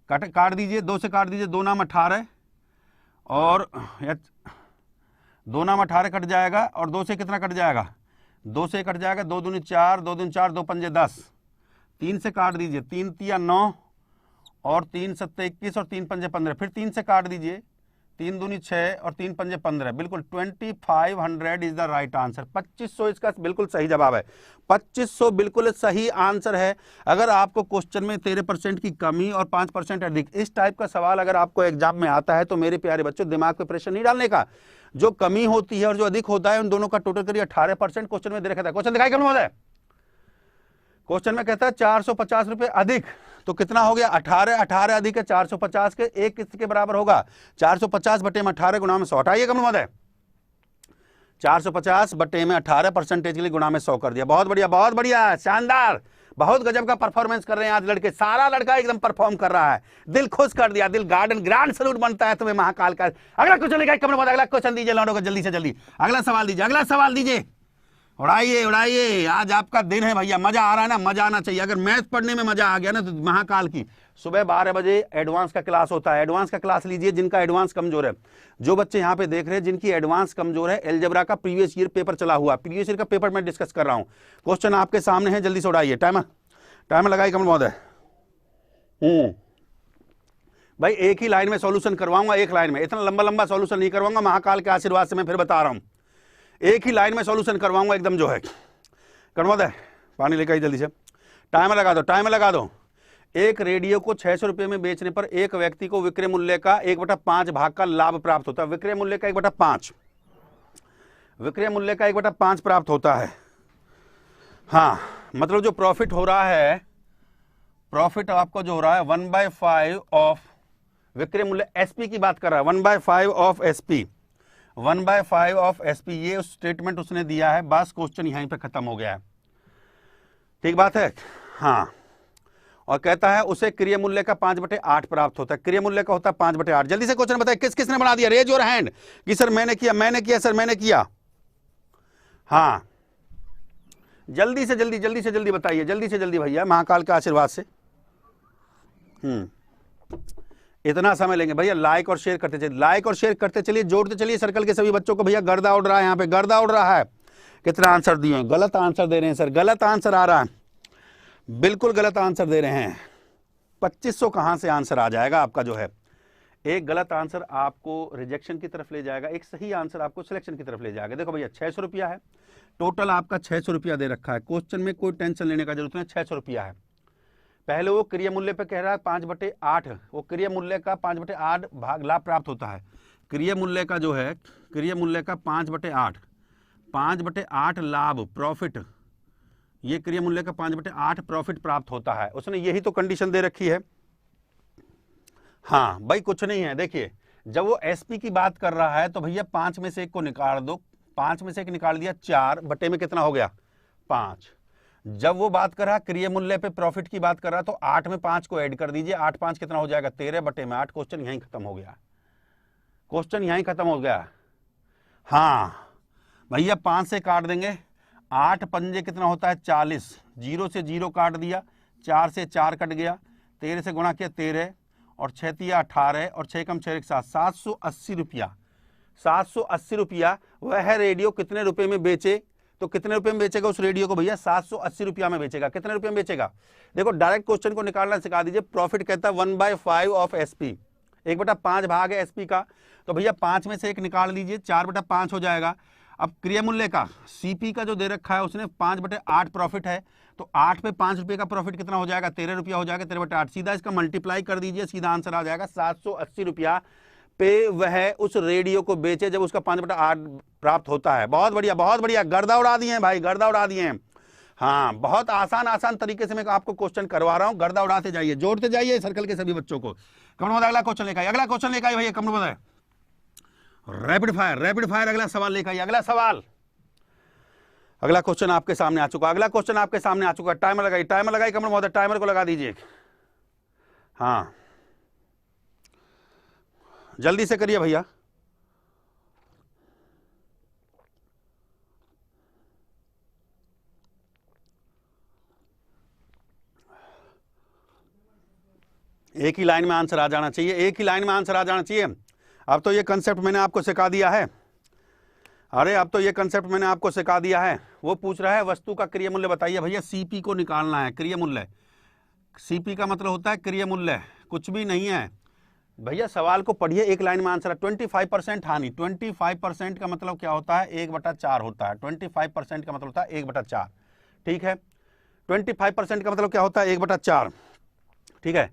काट दीजिए, 2 से काट दीजिए, 2 नाम 18 और 2 नाम 18 कट जाएगा और 2 से कितना कट जाएगा, 2 से कट जाएगा, 2 दूनी 4, 2 दूनी 4, 2 पंजे 10। 3 से काट दीजिए, 3 तिया 9 और 3 सत्ते 21 और 3 पंजे 15। फिर 3 से काट दीजिए, 3 दूनी 6 और 3 पंजे 15। बिल्कुल 2500 इज द राइट आंसर। 2500 इसका बिल्कुल सही जवाब है, 2500 बिल्कुल सही आंसर है। अगर आपको क्वेश्चन में 13% की कमी और 5% अधिक, इस टाइप का सवाल अगर आपको एग्जाम में आता है तो मेरे प्यारे बच्चों दिमाग पे प्रेशर नहीं डालने का। जो कमी होती है और जो अधिक होता है उन दोनों का टोटल करिए 18%। क्वेश्चन में दे रखा था, क्वेश्चन दिखाई कम होता है, क्वेश्चन में कहता है 450 रुपए अधिक, तो कितना हो गया 18, 18 अधिक है 450 के, एक किसके बराबर होगा 450 बटे में 18 गुणा में 100। हटाइए कम होता है, 450 बटे में 18 परसेंटेज के लिए गुणा में 100 कर दिया। बहुत बढ़िया, बहुत बढ़िया, शानदार, बहुत गजब का परफॉर्मेंस कर रहे हैं आज लड़के, सारा लड़का एकदम परफॉर्म कर रहा है, दिल खुश कर दिया, दिल गार्डन ग्रांड सैल्यूट बनता है तुम्हें महाकाल का। अगला क्वेश्चन लिखा कम, अगला क्वेश्चन दीजिए लौंडों को, जल्दी से जल्दी अगला सवाल दीजिए, अगला सवाल दीजिए। उड़ाइए उड़ाइए, आज आपका दिन है भैया, मजा आ रहा है ना, मजा आना चाहिए। अगर मैथ पढ़ने में मजा आ गया ना तो महाकाल की सुबह 12 बजे एडवांस का क्लास होता है, एडवांस का क्लास लीजिए। जिनका एडवांस कमजोर है, जो बच्चे यहाँ पे देख रहे हैं जिनकी एडवांस कमजोर है, अलजेब्रा का प्रीवियस ईयर पेपर चला हुआ, प्रीवियस ईयर का पेपर मैं डिस्कस कर रहा हूँ। क्वेश्चन आपके सामने है, जल्दी से उड़ाइए। टाइमर लगाइए कमल महोदय। भाई एक ही लाइन में सॉल्यूशन करवाऊंगा, एक लाइन में, इतना लंबा लंबा सॉल्यूशन नहीं करवाऊंगा, महाकाल के आशीर्वाद से मैं फिर बता रहा हूं, एक ही लाइन में सॉल्यूशन करवाऊंगा एकदम जो है। कमल पानी लेकर जल्दी से, टाइमर लगा दो, टाइमर लगा दो। एक रेडियो को 600 रुपये में बेचने पर एक व्यक्ति को विक्रय मूल्य का 1/5 भाग का लाभ प्राप्त होता है। विक्रय मूल्य का 1/5, विक्रय मूल्य का 1/5 प्राप्त होता है। हाँ, मतलब जो प्रॉफिट हो रहा है, प्रॉफिट आपको जो हो रहा है 1/5 ऑफ विक्रय मूल्य, एसपी की बात कर रहा है, 1/5 ऑफ एसपी, 1/5 ऑफ एसपी, ये स्टेटमेंट उसने दिया है। बस क्वेश्चन यहीं पे खत्म हो गया है, ठीक बात है। हाँ, और कहता है उसे क्रिय मूल्य का 5/8 प्राप्त होता है। क्रिय मूल्य का होता है 5/8। जल्दी से क्वेश्चन बताइए, किस किसने बना दिया, रेज योर हैंड कि सर मैंने किया, मैंने किया सर, मैंने किया। हाँ, जल्दी से जल्दी, जल्दी से जल्दी बताइए, जल्दी से जल्दी भैया, महाकाल के आशीर्वाद से। इतना समय लेंगे भैया, लाइक और शेयर करते चलिए, लाइक और शेयर करते चलिए, जोड़ते चलिए सर्कल के सभी बच्चों को। भैया गर्दा उड़ रहा है, यहाँ पे गर्दा उड़ रहा है। कितना आंसर दिए हैं, गलत आंसर दे रहे हैं सर, गलत आंसर आ रहा है, बिल्कुल गलत आंसर दे रहे हैं। 2500 कहां से आंसर आ जाएगा आपका जो है, एक गलत आंसर आपको रिजेक्शन की तरफ ले जाएगा, एक सही आंसर आपको सिलेक्शन की तरफ ले जाएगा। देखो भैया 600 रुपया है टोटल, आपका 600 रुपया दे रखा है। क्वेश्चन में कोई टेंशन लेने का जरूरत नहीं, 600 रुपया है। पहले वो क्रिय मूल्य पे कह रहा है 5/8, वो क्रिय मूल्य का 5/8 भाग लाभ प्राप्त होता है। क्रिय मूल्य का जो है, क्रिय मूल्य का 5/8, 5/8 लाभ प्रॉफिट, ये क्रिय मूल्य का 5/8 प्रॉफिट प्राप्त होता है। उसने यही तो कंडीशन दे रखी है। हाँ भाई कुछ नहीं है, देखिए जब वो एसपी की बात कर रहा है तो भैया 5 में से 1 को निकाल दो, 5 में से 1 निकाल दिया, 4 बटे में कितना हो गया 5। जब वो बात कर रहा है क्रिय मूल्य पे प्रॉफिट की बात कर रहा है तो 8 में 5 को ऐड कर दीजिए, 8 5 कितना हो जाएगा 13 बटे में 8। क्वेश्चन यहीं खत्म हो गया, क्वेश्चन यहीं खत्म हो गया। हाँ भैया 5 से काट देंगे, 8 पंजे कितना होता है 40, 0 से 0 काट दिया, 4 से 4 कट गया, 13 से गुणा किया 13 और 6 तिया 18 और 6 कम 6 7, 780 रुपया। 780 रुपया वह रेडियो कितने रुपए में बेचे? तो कितने रुपए में बेचेगा उस रेडियो को भैया? 780 रुपया में बेचेगा। कितने रुपए में बेचेगा? देखो डायरेक्ट क्वेश्चन को निकालना सिखा दीजिए। प्रॉफिट कहता है 1/5 ऑफ एसपी, 1/5 भाग है एसपी का, तो भैया 5 में से 1 निकाल लीजिए, 4/5 हो जाएगा। अब क्रिया मूल्य का सीपी का जो दे रखा है उसने 5/8 प्रॉफिट है, तो 8 पे 5 रुपये का प्रॉफिट कितना हो जाएगा? 13 रुपया हो जाएगा। 13/8 सीधा इसका मल्टीप्लाई कर दीजिए, सीधा आंसर आ जाएगा 780 रुपया पे वह उस रेडियो को बेचे जब उसका 5/8 प्राप्त होता है। बहुत बढ़िया, बहुत बढ़िया, गर्दा उड़ा दिए हैं भाई, गर्दा उड़ा दिए हैं। हाँ, बहुत आसान तरीके से मैं आपको क्वेश्चन करवा रहा हूं, गर्दा उड़ाते जाइए, जोड़ते जाइए सर्कल के सभी बच्चों को। कमल अगला क्वेश्चन लेकर आइए, अगला क्वेश्चन लेकर आइए भैया, कमल बताए रैपिड फायर अगला सवाल लेकर आइए। अगला सवाल, अगला क्वेश्चन आपके सामने आ चुका, अगला क्वेश्चन आपके सामने आ चुका। टाइमर लगाइए कमल महोदय, टाइमर को लगा दीजिए। हाँ जल्दी से करिए भैया। एक ही लाइन में आंसर आ जाना चाहिए, एक ही लाइन में आंसर आ जाना चाहिए। अब तो ये कंसेप्ट मैंने आपको सिखा दिया है। अरे अब तो ये कंसेप्ट मैंने आपको सिखा दिया है। वो पूछ रहा है वस्तु का क्रिया मूल्य बताइए भैया, सीपी को निकालना है। क्रिया मूल्य, सीपी का मतलब होता है क्रिया मूल्य, कुछ भी नहीं है भैया। सवाल को पढ़िए, एक लाइन में आंसर है। 25% हानि, 25% का मतलब क्या होता है? 1/4 होता है। 25% का मतलब होता है 1/4, ठीक है। 25% का मतलब क्या होता है? 1/4, ठीक है।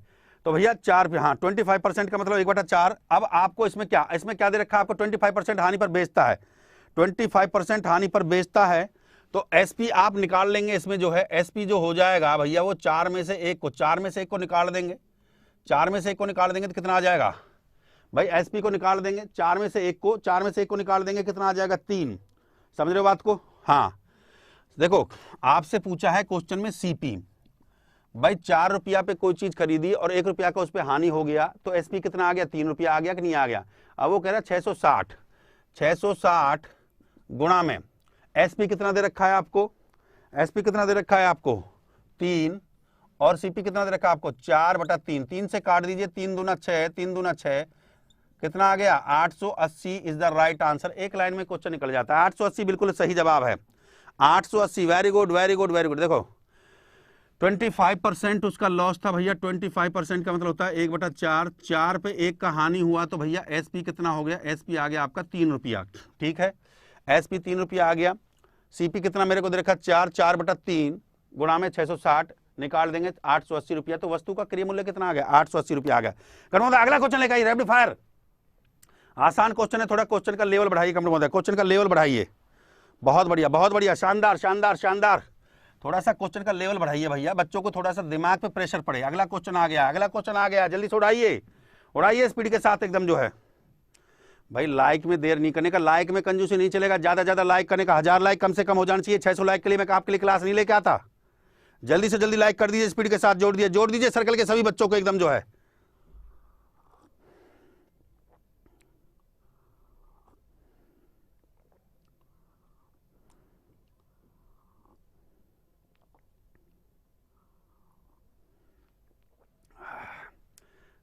तो भैया 4 पे, हाँ 25% का मतलब 1/4। अब आपको इसमें क्या दे रखा है? आपको 25% हानि पर बेचता है, 25% हानि पर बेचता है, तो एसपी आप निकाल लेंगे। इसमें जो है एसपी जो हो जाएगा भैया वो 4 में से 1 को निकाल देंगे। 4 में से 1 को निकाल देंगे तो कितना आ जाएगा भाई? एसपी को निकाल देंगे, 4 में से 1 को निकाल देंगे, कितना आ जाएगा? 3। समझ रहे हो बात को? हाँ देखो, आपसे पूछा है क्वेश्चन में सीपी, भाई 4 रुपया पे कोई चीज खरीदी और 1 रुपया का उस पर हानि हो गया, तो एसपी कितना आ गया? 3 रुपया आ गया कि नहीं आ गया? अब वो कह रहा है 660 गुणा में एसपी कितना दे रखा है आपको? एसपी कितना दे रखा है आपको? 3, और सीपी कितना दे रखा है आपको? 4/3। 3 से काट दीजिए, 3 दूना 6, 3 दूना 6, कितना आ गया? 880 इज द राइट आंसर। एक लाइन में क्वेश्चन निकल जाता है। 880 बिल्कुल सही जवाब है, 880। Very good very good very good. देखो 25% उसका लॉस था भैया। 25% का मतलब होता है 1/4, 4 पे 1 का हानि हुआ, तो भैया एसपी कितना हो गया? एसपी आ गया आपका 3 रुपया, ठीक है। एसपी 3 रुपया आ गया। सीपी कितना मेरे को दे रखा? 4/3 गुणा में 660 निकाल देंगे 880 रुपया। तो वस्तु का क्रिया मूल्य कितना आ गया? 880 रुपया आ गया। कमल अगला क्वेश्चन लेकर आइए, रैपिड फायर। आसान क्वेश्चन है, थोड़ा क्वेश्चन का लेवल बढ़ाइए कमल, क्वेश्चन का लेवल बढ़ाइए। बहुत बढ़िया, शानदार शानदार शानदार। थोड़ा सा क्वेश्चन का लेवल बढ़ाइए भैया, बच्चों को थोड़ा सा दिमाग पे प्रेशर पड़े। अगला क्वेश्चन आ गया, जल्दी से उड़ाइए स्पीड के साथ एकदम जो है। भाई लाइक में देर नहीं करने का, लाइक में कंजूसी नहीं चलेगा, ज्यादा लाइक करने का। 1000 लाइक कम से कम हो जाना चाहिए। 600 लाइक के लिए मैं आपके लिए क्लास नहीं लेके आता। जल्दी से जल्दी लाइक कर दीजिए, स्पीड के साथ जोड़ दीजिए सर्कल के सभी बच्चों को एकदम जो है।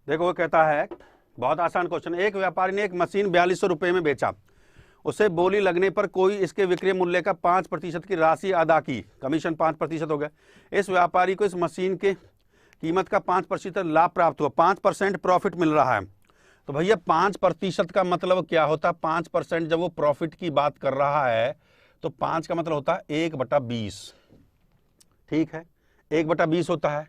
देखो वो कहता है, बहुत आसान क्वेश्चन। एक व्यापारी ने एक मशीन 4200 रुपये में बेचा, उसे बोली लगने पर कोई इसके विक्रय मूल्य का 5% की राशि अदा की, कमीशन 5% हो गया। इस व्यापारी को इस मशीन के कीमत का 5% लाभ प्राप्त हुआ, 5% प्रॉफिट मिल रहा है। तो भैया 5% का मतलब क्या होता है? 5% जब वो प्रॉफिट की बात कर रहा है तो 5 का मतलब होता है 1/20, ठीक है। 1/20 होता है,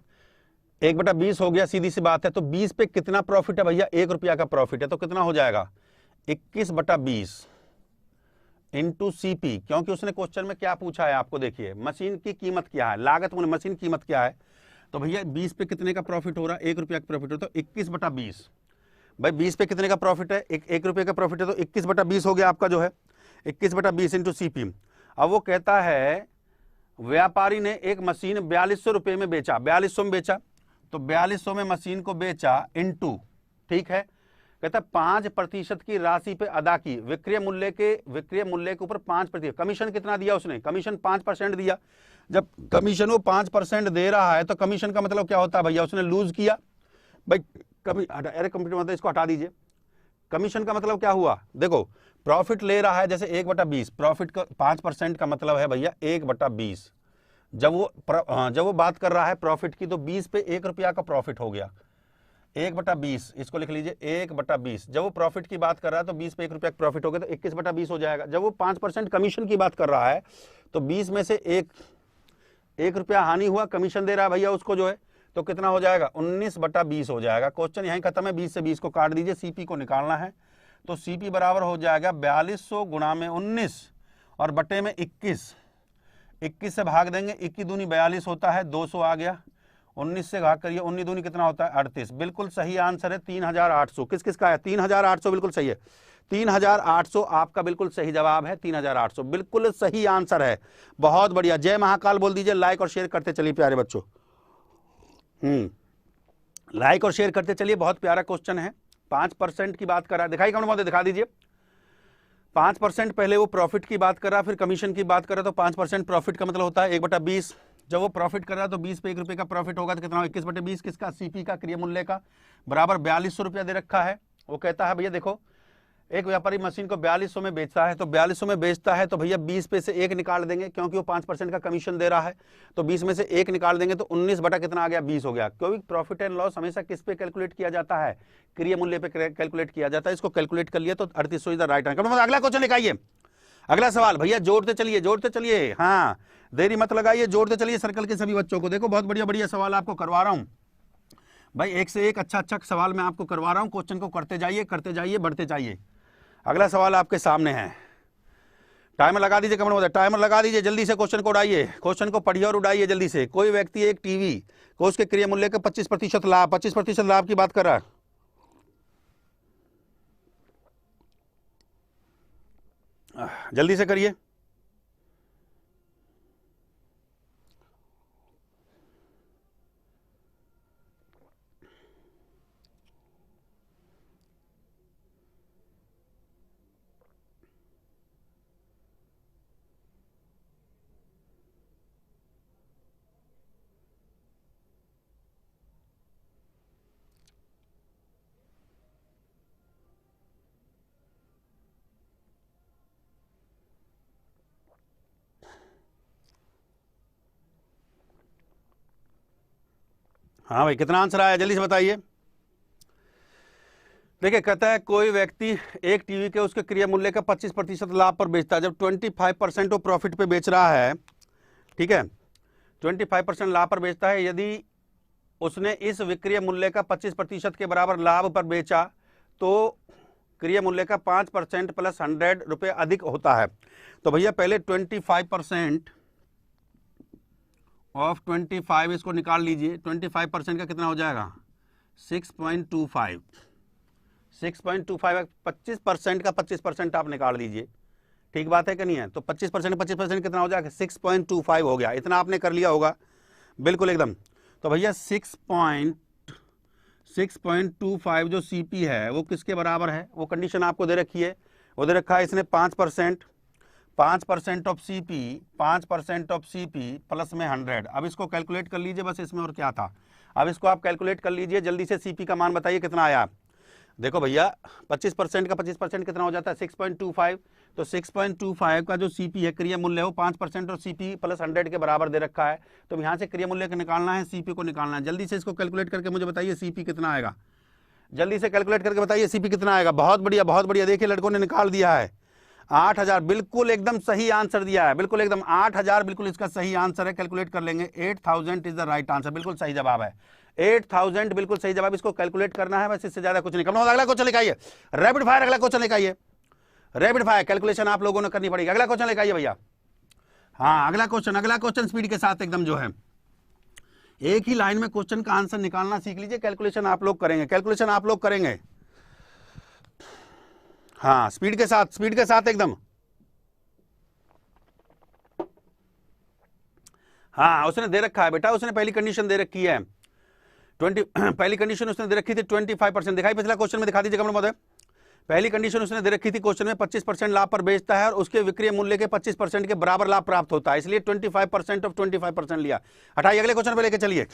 1/20 हो गया, सीधी सी बात है। तो 20 पे कितना प्रॉफिट है भैया? 1 रुपया का प्रॉफिट है, तो कितना हो जाएगा? 21/20 इंटू सीपी, क्योंकि उसने क्वेश्चन में क्या पूछा है आपको, देखिए मशीन की कीमत क्या है, लागत मूल्य मशीन कीमत क्या है। तो भैया 20 पे कितने का प्रॉफिट हो रहा है? 1 रुपया का प्रॉफिट हो, तो 21/20। भाई 20 पे कितने का प्रॉफिट है? 1 रुपये का प्रॉफिट है, तो 21/20 हो गया आपका जो है, 21/20 इंटू सीपी। अब वो कहता है व्यापारी ने एक मशीन 4200 रुपये में बेचा, 4200 में बेचा, तो 4200 में मशीन को बेचा इंटू, ठीक है, कहता है 5% की राशि पे अदा की, विक्रय मूल्य के ऊपर 5%। कमीशन कितना दिया उसने? कमीशन 5% दिया। जब कमीशन वो 5% दे रहा है तो कमीशन का मतलब क्या होता है भैया? उसने लूज किया भाई। अरे कंप्यूटर मतलब इसको हटा दीजिए। कमीशन का मतलब क्या हुआ? देखो प्रॉफिट ले रहा है जैसे 1/20, प्रॉफिट का 5% का मतलब है भैया 1/20। जब वो बात कर रहा है प्रॉफिट की, तो 20 पे 1 रुपया का प्रॉफिट हो गया, 1/20। इसको लिख लीजिए 1/20। जब वो प्रॉफिट की बात कर रहा है तो 20 पे 1 रुपया प्रॉफिट हो गया, तो 21/20 हो जाएगा। जब वो 5% कमीशन की बात कर रहा है तो 20 में से 1 रुपया हानि हुआ, कमीशन दे रहा है भैया उसको जो है, तो कितना हो जाएगा? 19/20 हो जाएगा। क्वेश्चन यहीं खत्म है। 20 से 20 को काट दीजिए, सीपी को निकालना है। तो सीपी बराबर हो जाएगा 4200 गुणा में 19 और बटे में 21। 21 से भाग देंगे, 21 दूनी 42 होता है, 200 आ गया। 19 से भाग करिए, 19 दूनी कितना होता है? 38। बिल्कुल सही आंसर है 3800। किस किस का है? 3800 बिल्कुल सही है। 3800 आपका बिल्कुल सही जवाब है। 3800 बिल्कुल सही आंसर है। बहुत बढ़िया। जय महाकाल बोल दीजिए। लाइक और शेयर करते चलिए प्यारे बच्चों। लाइक और शेयर करते चलिए। बहुत प्यारा क्वेश्चन है। 5% की बात कर रहा है, दिखाई कौन महोदय? दिखा दीजिए। 5% पहले वो प्रॉफिट की बात कर रहा है, फिर कमीशन की बात कर रहा है। तो 5% प्रॉफिट का मतलब होता है 1/20। जब वो प्रॉफिट कर रहा है तो 20 पे 1 रुपये का प्रॉफिट होगा, तो कितना? 21/20। किसका? सीपी का, क्रिय मूल्य का, बराबर 4200 रुपया दे रखा है। वो कहता है भैया देखो, एक व्यापारी मशीन को 4200 में बेचता है, तो 4200 में बेचता है तो भैया 20 पे से 1 निकाल देंगे, क्योंकि वो 5% का कमीशन दे रहा है। तो 20 में से 1 निकाल देंगे तो 19 बटा कितना आ गया? 20 हो गया। क्योंकि प्रॉफिट एंड लॉस हमेशा किस पे कैलकुलेट किया जाता है? क्रिय मूल्य पे कैलकुलेट किया जाता है। इसको कैलकुलेट कर लिया तो 3800 इज द राइट आंसर। अगला क्वेश्चन लिखाइए। अगला सवाल भैया जोड़ते चलिए, जोड़ते चलिए। हाँ, देरी मत लगाइए, जोड़ते चलिए सर्कल के सभी बच्चों को। देखो बहुत बढ़िया बढ़िया सवाल आपको करवा रहा हूं भाई, एक से एक अच्छा अच्छा सवाल मैं आपको करवा रहा हूं। क्वेश्चन को करते जाइए, बढ़ते जाइए। अगला सवाल आपके सामने है। टाइमर लगा दीजिए कमेंट में, टाइमर लगा दीजिए, जल्दी से क्वेश्चन को उड़ाइए। क्वेश्चन को पढ़िए और उड़ाइए जल्दी से। कोई व्यक्ति एक टीवी को उसके क्रिय मूल्य के 25% लाभ, 25% लाभ की बात कर रहा है। जल्दी से करिए। हाँ भाई, कितना आंसर आया? जल्दी से बताइए। देखिए, कहता है कोई व्यक्ति एक टीवी के उसके क्रिय मूल्य का 25% लाभ पर बेचता है। जब 25% वो प्रॉफिट पे बेच रहा है, ठीक है, 25% लाभ पर बेचता है। यदि उसने इस विक्रय मूल्य का 25% के बराबर लाभ पर बेचा तो क्रिय मूल्य का 5% प्लस 100 रुपये अधिक होता है। तो भैया पहले 25% ऑफ 25 इसको निकाल लीजिए। 25% का कितना हो जाएगा? 6.25। 25% का 25% आप निकाल दीजिए। ठीक बात है कि नहीं है? तो 25% कितना हो जाएगा? 6.25 हो गया। इतना आपने कर लिया होगा बिल्कुल एकदम। तो भैया 6.25 जो सीपी है वो किसके बराबर है? वो कंडीशन आपको दे रखी है, वो दे रखा है इसने 5% of CP, 5% of CP plus में 100। अब इसको कैलकुलेट कर लीजिए बस, इसमें और क्या था। अब इसको आप कैलकुलेट कर लीजिए जल्दी से। सीपी का मान बताइए कितना आया। देखो भैया 25% का 25% कितना हो जाता है? 6.25। तो 6.25 का जो सीपी है क्रिय मूल्य है वो 5% और सीपी प्लस 100 के बराबर दे रखा है। तो यहाँ से क्रिय मूल्य को निकालना है, सीपी को निकालना है। जल्दी से इसको कैलकुलेट करके मुझे बताइए सीपी कितना आएगा। जल्दी से कैलकुलेट करके बताइए सीपी कितना आएगा। बहुत बढ़िया, बहुत बढ़िया। देखिए लड़कों ने निकाल दिया है 8000। बिल्कुल एकदम सही आंसर दिया है, बिल्कुल एकदम 8000 बिल्कुल इसका सही आंसर है। कैलकुलेट कर लेंगे। 8000 इज द राइट आंसर, बिल्कुल सही जवाब है। 8000 बिल्कुल सही जवाब। इसको कैलकुलेट करना है बस, इससे ज्यादा कुछ नहीं करना। अगला क्वेश्चन लिखाइए, रैपिड फायर। अगला क्वेश्चन लिखाइए, रैपिड फायर कैलकुलेशन आप लोगों ने करनी पड़ेगी। अगला क्वेश्चन लिखाइए भैया। हाँ, अगला क्वेश्चन स्पीड के साथ एकदम जो है एक ही लाइन में क्वेश्चन का आंसर निकालना सीख लीजिए। कैलकुलेशन आप लोग करेंगे, हाँ, स्पीड के साथ एकदम। हाँ, उसने दे रखा है बेटा, उसने पहली कंडीशन दे रखी है 20 पहली कंडीशन उसने दे रखी थी 25%, दिखाई पिछला क्वेश्चन में, दिखा दीजिए कमल महोदय। पहली कंडीशन उसने दे रखी थी क्वेश्चन में 25% लाभ पर बेचता है और उसके विक्रय मूल्य के 25% के बराबर लाभ प्राप्त होता है, इसलिए 25% ऑफ 25% लिया। हटाइए, अगले क्वेश्चन पे लेके चलिए।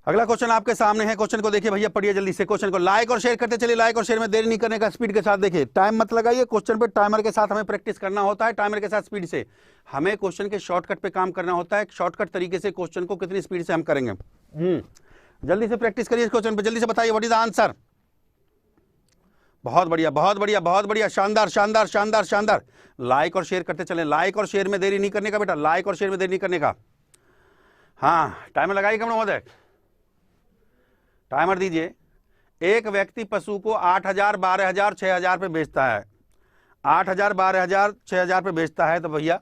अगला क्वेश्चन आपके सामने है, क्वेश्चन को देखिए भैया, पढ़िए जल्दी से क्वेश्चन को, लाइक और शेयर करते चलिए, लाइक और शेयर में देरी नहीं करने का, स्पीड के साथ देखिए, टाइम मत लगाइए, क्वेश्चन पे टाइमर के साथ हमें प्रैक्टिस करना होता है, टाइमर के साथ स्पीड से हमें क्वेश्चन के शॉर्टकट पे काम करना होता है, शॉर्टकट तरीके से क्वेश्चन को कितनी स्पीड से हम करेंगे। जल्दी से प्रैक्टिस करिए इस क्वेश्चन पे, जल्दी से बताइए व्हाट इज द आंसर। बहुत बढ़िया, बहुत बढ़िया, बहुत बढ़िया, शानदार शानदार शानदार शानदार। लाइक और शेयर करते चले, लाइक और शेयर में देरी नहीं करने का बेटा, लाइक और शेयर में देरी नहीं करने का। हाँ, टाइमर लगाइए कमल महोदय, टाइमर दीजिए। एक व्यक्ति पशु को 8,000, 12,000, 6,000 पे बेचता है, 8,000, 12,000, 6,000 पे बेचता है, तो भैया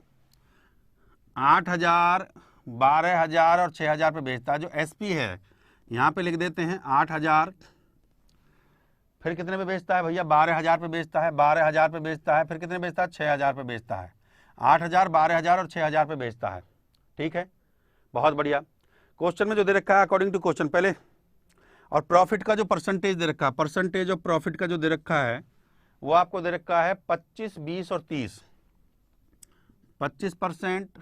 8,000, 12,000 और 6,000 पे बेचता है। जो एसपी है यहाँ पे लिख देते हैं 8,000, फिर कितने पे बेचता है भैया, 12,000 पे बेचता है, 12,000 पे बेचता है, फिर कितने बेचता है, 6,000 पे बेचता है। 8,000, 12,000 और 6,000 पे बेचता है, ठीक है, बहुत बढ़िया। क्वेश्चन में जो दे रखा है अकॉर्डिंग टू क्वेश्चन पहले, और प्रॉफिट का जो परसेंटेज दे रखा है, परसेंटेज ऑफ प्रॉफिट का जो दे रखा है वो आपको दे रखा है 25, 20 और 30, 25%,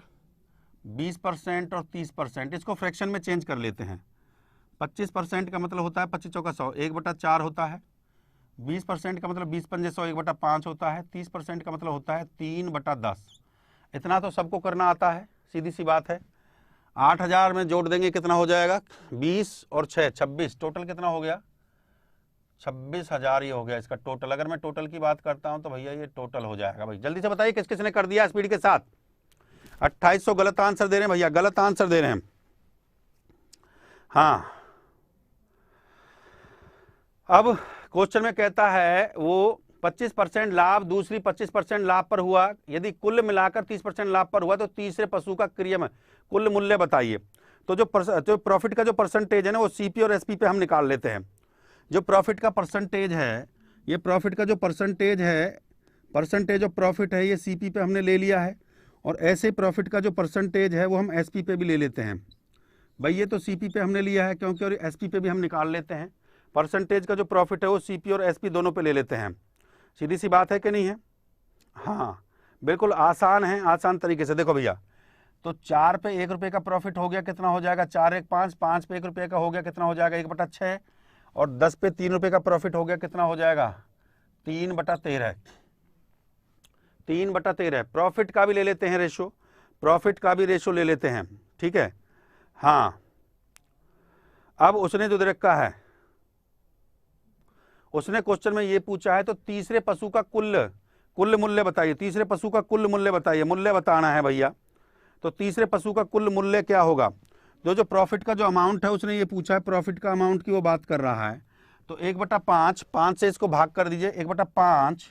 20% और 30%। इसको फ्रैक्शन में चेंज कर लेते हैं। 25% का मतलब होता है 25 चौका 100, 1/4 होता है। 20% का मतलब 20 पंजे 100, 1/5 होता है। 30% का मतलब होता है 3/10। इतना तो सबको करना आता है, सीधी सी बात है। 8,000 में जोड़ देंगे कितना हो जाएगा, 20 और 6, 26, टोटल कितना हो गया, 26,000 ये हो गया इसका टोटल। अगर मैं टोटल की बात करता हूं तो भैया ये टोटल हो जाएगा। भाई जल्दी से बताइए किस किसने कर दिया स्पीड के साथ। 2800 गलत आंसर दे रहे हैं भैया, गलत आंसर दे रहे हैं। हाँ, अब क्वेश्चन में कहता है वो 25% लाभ दूसरी 25% लाभ पर हुआ, यदि कुल मिलाकर 30% लाभ पर हुआ तो तीसरे पशु का क्रियम कुल मूल्य बताइए। तो जो प्रॉफिट का जो परसेंटेज है ना वो सीपी और एसपी पे हम निकाल लेते हैं। जो प्रॉफिट का परसेंटेज है, ये प्रॉफिट का जो परसेंटेज है, परसेंटेज ऑफ प्रॉफिट है, ये सीपी पे हमने ले लिया है, और ऐसे प्रॉफिट का जो परसेंटेज है वो हम एसपी पे भी ले लेते हैं। भाई ये तो सीपी पे हमने लिया है क्योंकि, और एसपी पे भी हम निकाल लेते हैं। परसेंटेज का जो प्रॉफिट है वो सीपी और एसपी दोनों पे ले लेते हैं। सीधी सी बात है कि नहीं है। हाँ बिल्कुल आसान है, आसान तरीके से देखो भैया। तो 4 पे 1 रुपये का प्रॉफिट हो गया, कितना हो जाएगा, 4 1 5, 5 पे 1 रुपये का हो गया, कितना हो जाएगा, 1/6, और 10 पे 3 रुपये का प्रॉफिट हो गया, कितना हो जाएगा, 3/13, 3/13। प्रॉफिट का भी ले लेते हैं रेशो, प्रॉफिट का भी रेशो ले लेते हैं, ठीक है। हाँ, अब उसने जो दे रखा है, उसने क्वेश्चन में ये पूछा है तो तीसरे पशु का कुल मूल्य बताइए, तीसरे पशु का कुल मूल्य बताइए, मूल्य बताना है भैया। तो तीसरे पशु का कुल मूल्य क्या होगा, जो प्रॉफिट का जो अमाउंट है उसने ये पूछा है, प्रॉफिट का अमाउंट की वो बात कर रहा है। तो 1/5, 5 से इसको भाग कर दीजिए, 1/5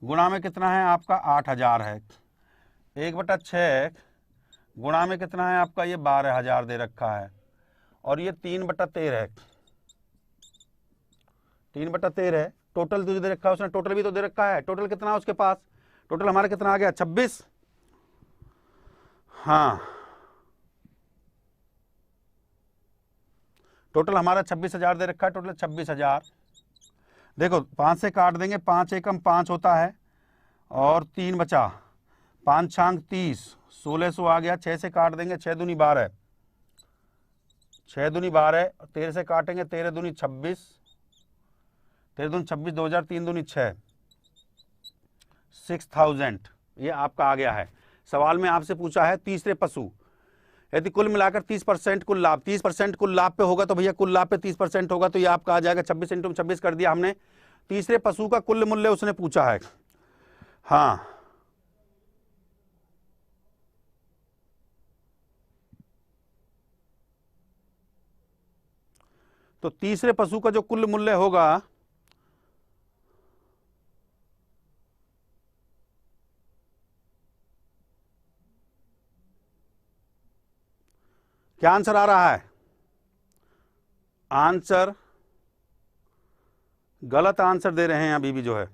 गुणा में कितना है आपका 8,000 है, 1/6 गुणा में कितना है आपका ये 12,000 दे रखा है, और ये 3/13 है, 3/13 है। टोटल तुझे दे रखा है उसने, टोटल भी तो दे रखा है, टोटल कितना है उसके पास, टोटल हमारा कितना आ गया 26। हाँ, टोटल हमारा 26,000 दे रखा है, टोटल 26,000। देखो 5 से काट देंगे, 5 एकम 5 होता है, और 3 बचा, 5 छांग 30, 1600 आ गया। 6 से काट देंगे, 6 दूनी 12, 6 दूनी 12, 13 से काटेंगे, 13 दूनी 26, 13 दूनी 26, 2000, 3 दूनी 6, 6,000 ये आपका आ गया है। सवाल में आपसे पूछा है तीसरे पशु, यदि कुल मिलाकर 30% कुल लाभ, 30% कुल लाभ पे होगा तो भैया कुल लाभ पे 30% होगा, तो ये आपका आ जाएगा 26 × 26 कर दिया हमने। तीसरे पशु का कुल मूल्य उसने पूछा है। हाँ, तो तीसरे पशु का जो कुल मूल्य होगा, क्या आंसर आ रहा है, आंसर गलत आंसर दे रहे हैं अभी भी जो है।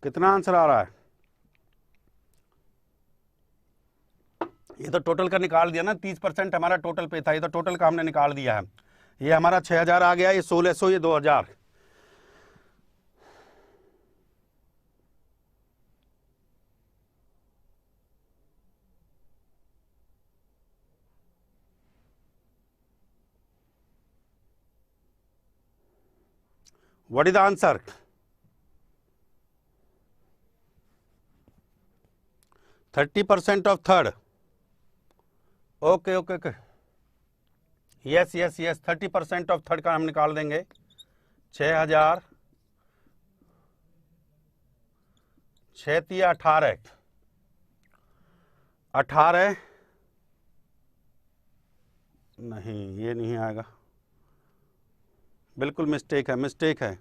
कितना आंसर आ रहा है? ये तो टोटल का निकाल दिया ना, 30% हमारा टोटल पे था, ये तो टोटल का हमने निकाल दिया है। ये हमारा 6000 आ गया, ये 1600, ये 2000। What is the answer? 30% of third. Okay okay okay, yes yes yes, 30% of third का हम निकाल देंगे। 6000, 6 18, 18 नहीं, ये नहीं आएगा, बिल्कुल मिस्टेक है, मिस्टेक है।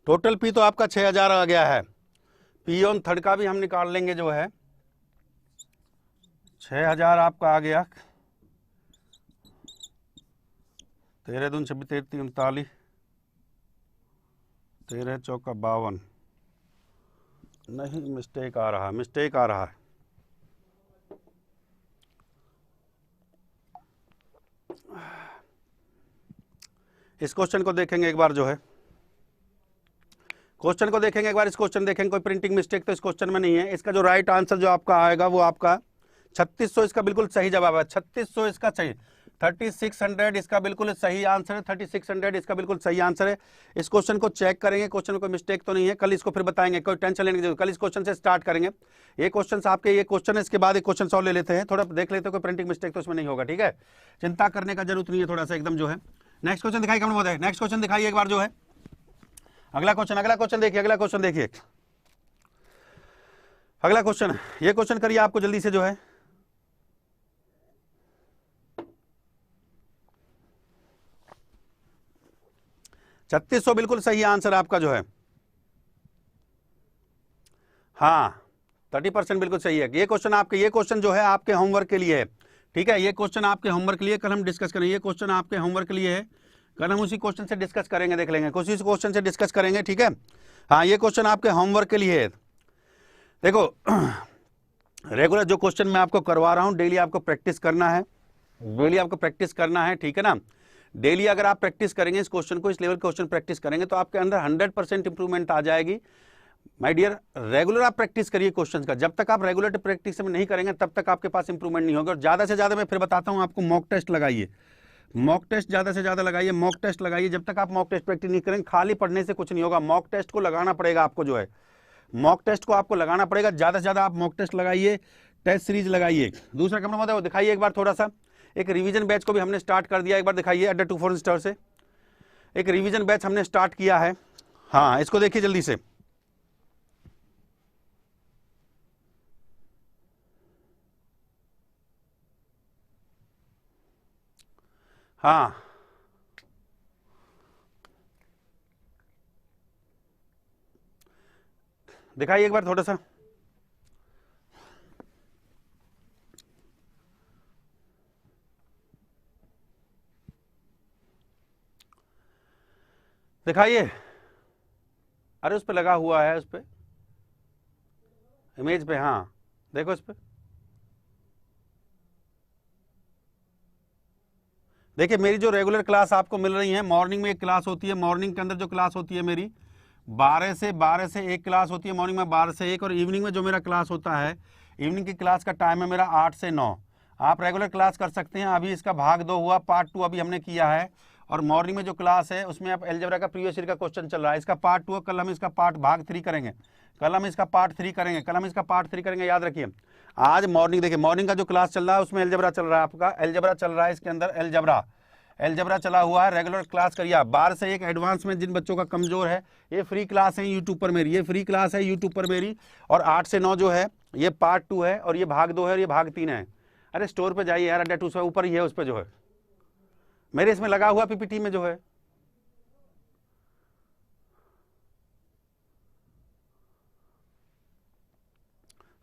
टोटल पी तो आपका 6000 आ गया है, पी ऑन थर्ड का भी हम निकाल लेंगे जो है। 6000 आपका आ गया, 13 दून 26, 33 39, 13 चौका 52। नहीं, मिस्टेक आ रहा है, मिस्टेक आ रहा है। इस क्वेश्चन को देखेंगे एक बार जो है, क्वेश्चन को देखेंगे एक बार, इस क्वेश्चन देखेंगे, कोई प्रिंटिंग मिस्टेक तो इस क्वेश्चन में नहीं है। इसका जो राइट आंसर जो आपका आएगा वो आपका 3600, इसका बिल्कुल सही जवाब है। 3600 इसका सही, 3600 इसका बिल्कुल सही आंसर है। 3600 इसका बिल्कुल सही आंसर है। इस क्वेश्चन को चेक करेंगे, क्वेश्चन में कोई मिस्टेक तो नहीं है, कल इसको फिर बताएंगे, कोई टेंशन लेने की जरूरत। कल इस क्वेश्चन से स्टार्ट करेंगे। ये क्वेश्चन आपके, ये क्वेश्चन है, इसके बाद एक क्वेश्चन और ले लेते हैं, थोड़ा देख लेते हैं, कोई प्रिंटिंग मिस्टेक तो इसमें नहीं होगा, ठीक है, चिंता करने का जरूरत नहीं है, थोड़ा सा एकदम जो है। नेक्स्ट क्वेश्चन दिखाई कम बहुत है, नेक्स्ट क्वेश्चन दिखाइए एक बार जो है, अगला क्वेश्चन, अगला क्वेश्चन देखिए, अगला क्वेश्चन देखिए, अगला क्वेश्चन, ये क्वेश्चन करिए आपको जल्दी से जो है। छत्तीस 3600 बिल्कुल सही आंसर आपका जो है। हाँ, 30% बिल्कुल सही है। ये क्वेश्चन आपके, ये क्वेश्चन जो है आपके होमवर्क के लिए है, ठीक है, ये क्वेश्चन आपके होमवर्क के लिए, कल हम डिस्कस करेंगे। ये क्वेश्चन आपके होमवर्क के लिए है, कल हम उसी क्वेश्चन से डिस्कस करेंगे, देख लेंगे, उसी क्वेश्चन से डिस्कस करेंगे, ठीक है। हाँ, ये क्वेश्चन आपके होमवर्क के लिए है। देखो, रेगुलर जो क्वेश्चन मैं आपको करवा रहा हूँ, डेली आपको प्रैक्टिस करना है, डेली आपको प्रैक्टिस करना है, ठीक है ना। डेली अगर आप प्रैक्टिस करेंगे इस क्वेश्चन को, इस लेवल क्वेश्चन प्रैक्टिस करेंगे तो आपके अंदर 100% इंप्रूवमेंट आ जाएगी। माय डियर, रेगुलर आप प्रैक्टिस करिए क्वेश्चन का। जब तक आप रेगुलर प्रैक्टिस में नहीं करेंगे तब तक आपके पास इंप्रूवमेंट नहीं होगा। और ज़्यादा से ज़्यादा मैं फिर बताता हूँ आपको, मॉक टेस्ट लगाइए, मॉक टेस्ट ज़्यादा से ज़्यादा लगाइए, मॉक टेस्ट लगाइए। जब तक आप मॉक टेस्ट प्रैक्टिस नहीं करेंगे, खाली पढ़ने से कुछ नहीं होगा, मॉक टेस्ट को लगाना पड़ेगा आपको जो है, मॉक टेस्ट को आपको लगाना पड़ेगा। ज़्यादा से ज़्यादा आप मॉक टेस्ट लगाइए, टेस्ट सीरीज लगाइए। दूसरा कैमरा मतलब दिखाइए एक बार थोड़ा सा, एक रिवीजन बैच को भी हमने स्टार्ट कर दिया, एक बार दिखाइए। अड्डा 24 स्टार से एक रिवीजन बैच हमने स्टार्ट किया है, हाँ, इसको देखिए जल्दी से। हाँ, दिखाइए एक बार थोड़ा सा। दिखाइए, अरे उस पे लगा हुआ है, उस पे इमेज पे, हाँ देखो इस पे, देखिए मेरी जो रेगुलर क्लास आपको मिल रही है, मॉर्निंग में एक क्लास होती है, मॉर्निंग के अंदर जो क्लास होती है मेरी 12 से एक क्लास होती है मॉर्निंग में, 12 से 1, और इवनिंग में जो मेरा क्लास होता है, इवनिंग की क्लास का टाइम है मेरा 8 से 9। आप रेगुलर क्लास कर सकते हैं। अभी इसका भाग 2 हुआ, पार्ट 2 अभी हमने किया है। और मॉर्निंग में जो क्लास है उसमें आप अलजेब्रा का प्रीवियस ईयर का क्वेश्चन चल रहा है, इसका पार्ट 2 है। कल हम इसका पार्ट भाग 3 करेंगे, कल हम इसका पार्ट 3 करेंगे, कल हम इसका पार्ट 3 करेंगे, याद रखिए। आज मॉर्निंग देखिए, मॉर्निंग का जो क्लास चल रहा है उसमें अलजेब्रा चल रहा है, आपका अलजेब्रा चल रहा है, इसके अंदर अलजेब्रा चला हुआ है। रेगुलर क्लास करिए आप। 12 से 1 एडवांस में जिन बच्चों का कमजोर है, ये फ्री क्लास है यूट्यूब पर मेरी, ये फ्री क्लास है यूट्यूब पर मेरी। और 8 से 9 जो है ये पार्ट 2 है, और ये भाग 2 है, और ये भाग 3 है। अरे स्टोर पे जाइए यार, अड्डा 2 ऊपर ही है, उस पर जो है मेरे इसमें लगा हुआ पीपीटी में जो है।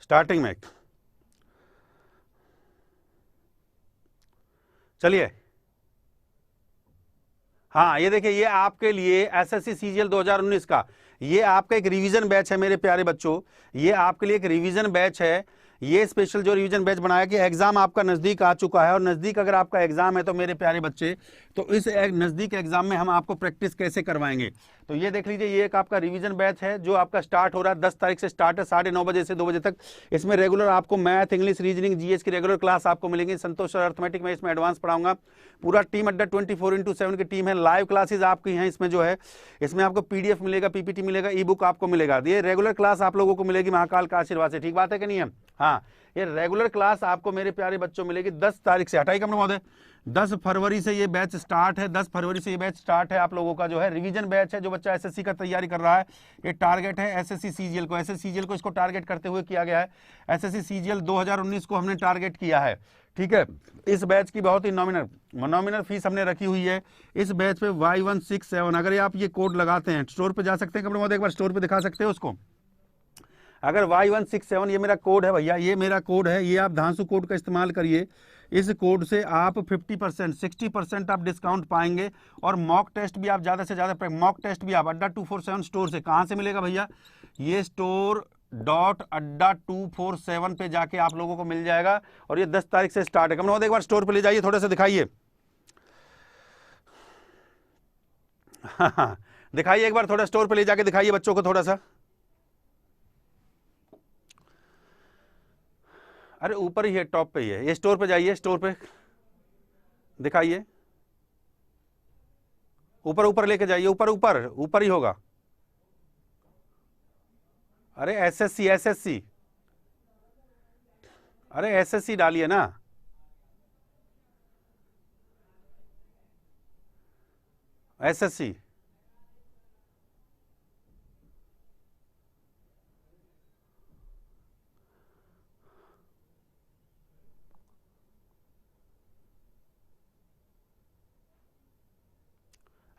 स्टार्टिंग में। चलिए, हाँ ये देखिए, ये आपके लिए एसएससी सीजीएल 2019 का, ये आपका एक रिवीजन बैच है मेरे प्यारे बच्चों, ये आपके लिए एक रिवीजन बैच है। ये स्पेशल जो रिवीजन बैच बनाया कि एग्जाम आपका नजदीक आ चुका है, और नजदीक अगर आपका एग्जाम है तो मेरे प्यारे बच्चे, तो इस नजदीक एग्जाम में हम आपको प्रैक्टिस कैसे करवाएंगे। तो ये देख लीजिए, ये एक आपका रिवीजन बैच है जो आपका स्टार्ट हो रहा है 10 तारीख से, स्टार्ट है 9:30 बजे से 2 बजे तक। इसमें रेगुलर आपको मैथ, इंग्लिश, रीजनिंग, जीएस की रेगुलर क्लास आपको मिलेंगी। संतोष और अर्थमेटिक में इसमें एडवांस पढ़ाऊंगा। पूरा टीम अड्डा 24x7 की टीम है। लाइव क्लासेस आपकी हैं इसमें जो है, इसमें आपको पीडीएफ मिलेगा, पीपीटी मिलेगा, ई बुक आपको मिलेगा। ये रेगुलर क्लास आप लोगों को मिलेगी महाकाल का आशीर्वाद से, ठीक बात है कि नहीं है। हाँ, ये रेगुलर क्लास आपको मेरे प्यारे बच्चों मिलेगी 10 तारीख से। हटाई कमर महोदय, 10 फरवरी से ये बैच स्टार्ट है। 10 फरवरी से ये बैच स्टार्ट है आप लोगों का जो है रिवीजन बैच है। जो बच्चा एसएससी का तैयारी कर रहा है, ये टारगेट है एसएससी सीजीएल को, एसएससी सीजीएल को इसको टारगेट करते हुए किया गया है। एसएससी सीजीएल 2019 को हमने टारगेट किया है, ठीक है। इस बैच की बहुत ही नॉमिनल फीस हमने रखी हुई है इस बैच पे Y167। अगर आप ये कोड लगाते हैं, स्टोर पे जा सकते हैं कमर महोदय, एक बार स्टोर पे दिखा सकते हो उसको। अगर Y167 ये मेरा कोड है भैया, ये मेरा कोड है, ये आप धांसू कोड का इस्तेमाल करिए। इस कोड से आप 50%, 60% आप डिस्काउंट पाएंगे। और मॉक टेस्ट भी आप ज़्यादा से ज़्यादा, मॉक टेस्ट भी आप अड्डा 247 स्टोर से, कहाँ से मिलेगा भैया, ये स्टोर डॉट अड्डा 247 पे जाके आप लोगों को मिल जाएगा। और ये 10 तारीख से स्टार्ट है। कमल एक बार स्टोर पे ले जाइए, थोड़ा सा दिखाइए। हाँ, दिखाइए एक बार, थोड़ा स्टोर पे ले जाके दिखाइए बच्चों को थोड़ा सा। अरे ऊपर ही है, टॉप पे ही है ये। स्टोर पे जाइए, स्टोर पे दिखाइए, ऊपर ऊपर लेके जाइए, ऊपर ऊपर ऊपर ही होगा। अरे एसएससी, एसएससी, अरे एसएससी डालिए ना। एसएससी,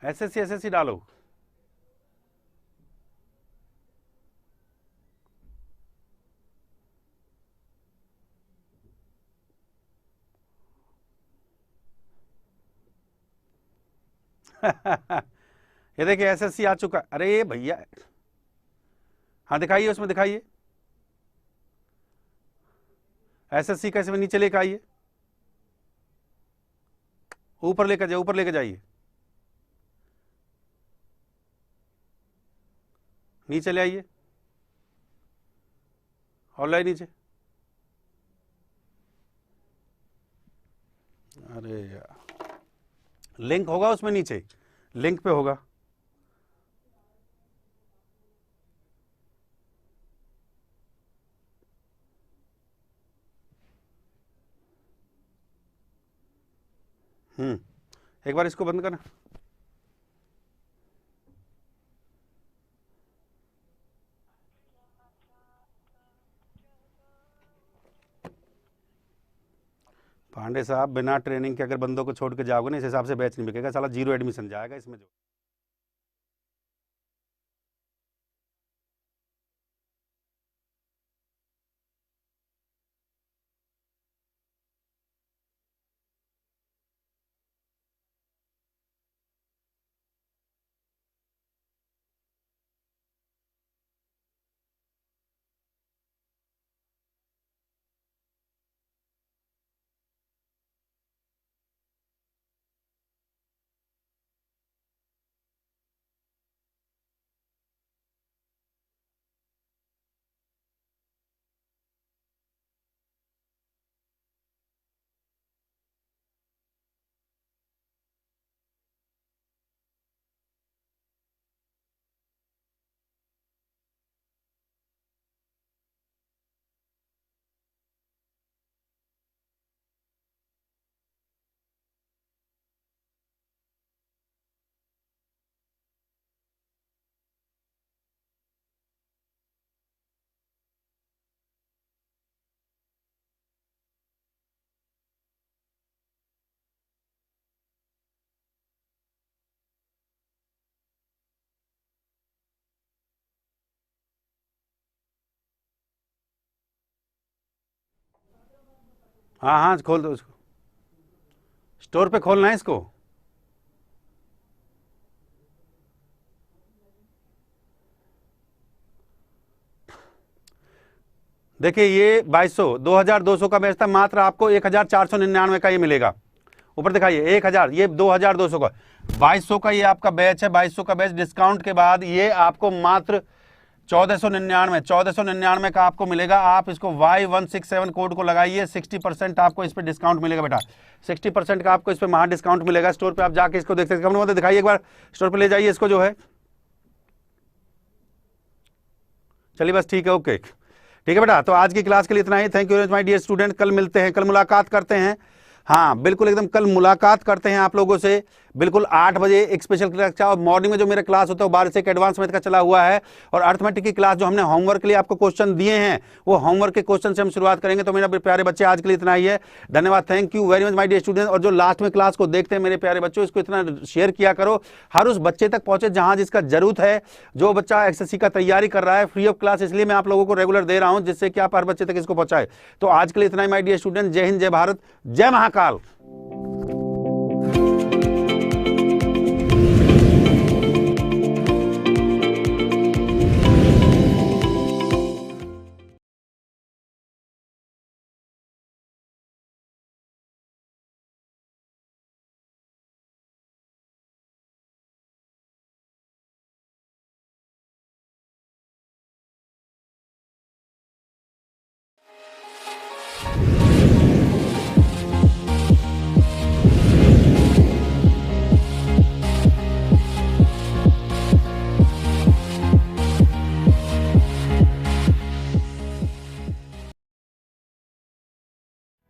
एसएससी, एसएससी डालो। ये देखिए एसएससी आ चुका। अरे भैया, हाँ दिखाइए, उसमें दिखाइए एसएससी कैसे, नीचे लेकर आइए, ऊपर लेकर जाइए, ऊपर लेकर जाइए, नीचे ले आइए, ऑनलाइन नीचे। अरे यार, लिंक होगा उसमें नीचे, लिंक पे होगा। एक बार इसको बंद करना। पांडे साहब, बिना ट्रेनिंग के अगर बंदों को छोड़ के जाओगे ना, इस हिसाब से बैच नहीं बिकेगा साला, 0 एडमिशन जाएगा इसमें जो। हाँ हाँ खोल दो उसको, स्टोर पे खोलना है इसको। देखिए ये 2200 2200 का बैच था, मात्र आपको 1499 का ये मिलेगा। ऊपर दिखाइए 1000, ये 2200 का, 2200 का ये आपका बैच है। 2200 का बैच डिस्काउंट के बाद ये आपको मात्र 1499 का आपको मिलेगा। आप इसको Y167 कोड को लगाइए, 60% आपको इस पर डिस्काउंट मिलेगा बेटा, 60% का आपको इस पर महा डिस्काउंट मिलेगा। स्टोर पे आप जाके इसको देख सकते हैं। दिखाइए एक बार, स्टोर पे ले जाइए इसको जो है। चलिए बस ठीक है, ओके ठीक है बेटा। तो आज की क्लास के लिए इतना ही। Thank you very much my dear student. कल मिलते हैं, कल मुलाकात करते हैं। हाँ बिल्कुल एकदम, कल मुलाकात करते हैं आप लोगों से बिल्कुल 8 बजे एक स्पेशल क्लास। और मॉर्निंग में जो मेरा क्लास होता है वो 12 से एक एडवांस मैथ का चला हुआ है। और अर्थमेटिक की क्लास जो हमने होमवर्क के लिए आपको क्वेश्चन दिए हैं, वो होमवर्क के क्वेश्चन से हम शुरुआत करेंगे। तो मेरे प्यारे बच्चे आज के लिए इतना ही है। धन्यवाद, thank you very much my dear student. और जो लास्ट में क्लास को देखते हैं मेरे प्यारे बच्चों, इसको इतना शेयर किया करो, हर उस बच्चे तक पहुंचे जहां जिसका जरूरत है। जो बच्चा एसएससी का तैयारी कर रहा है, फ्री ऑफ क्लास इसलिए मैं आप लोगों को रेगुलर दे रहा हूं, जिससे कि आप हर बच्चे तक इसको पहुंचाए। तो आज के लिए इतना ही माय डियर स्टूडेंट। जय हिंद, जय भारत, जय महाकाल।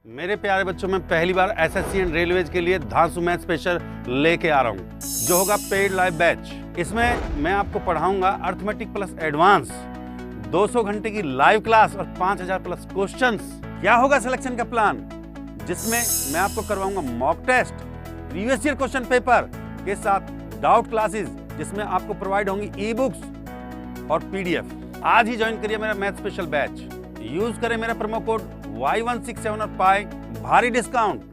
मेरे प्यारे बच्चों, मैं पहली बार एसएससी एंड रेलवेज के लिए धांसू मैथ स्पेशल लेके आ रहा हूँ, जो होगा पेड लाइव बैच। इसमें मैं आपको पढ़ाऊंगा अर्थमेटिक प्लस एडवांस, 200 घंटे की लाइव क्लास और 5000 प्लस क्वेश्चंस। क्या होगा सिलेक्शन का प्लान, जिसमें मैं आपको करवाऊंगा mock test, previous year question paper के साथ डाउट क्लासेस, जिसमें आपको प्रोवाइड होंगी ई बुक्स और पीडीएफ। आज ही ज्वाइन करिए मेरा मैथ स्पेशल बैच। यूज करें मेरा प्रोमो कोड Y167 और पाए भारी डिस्काउंट।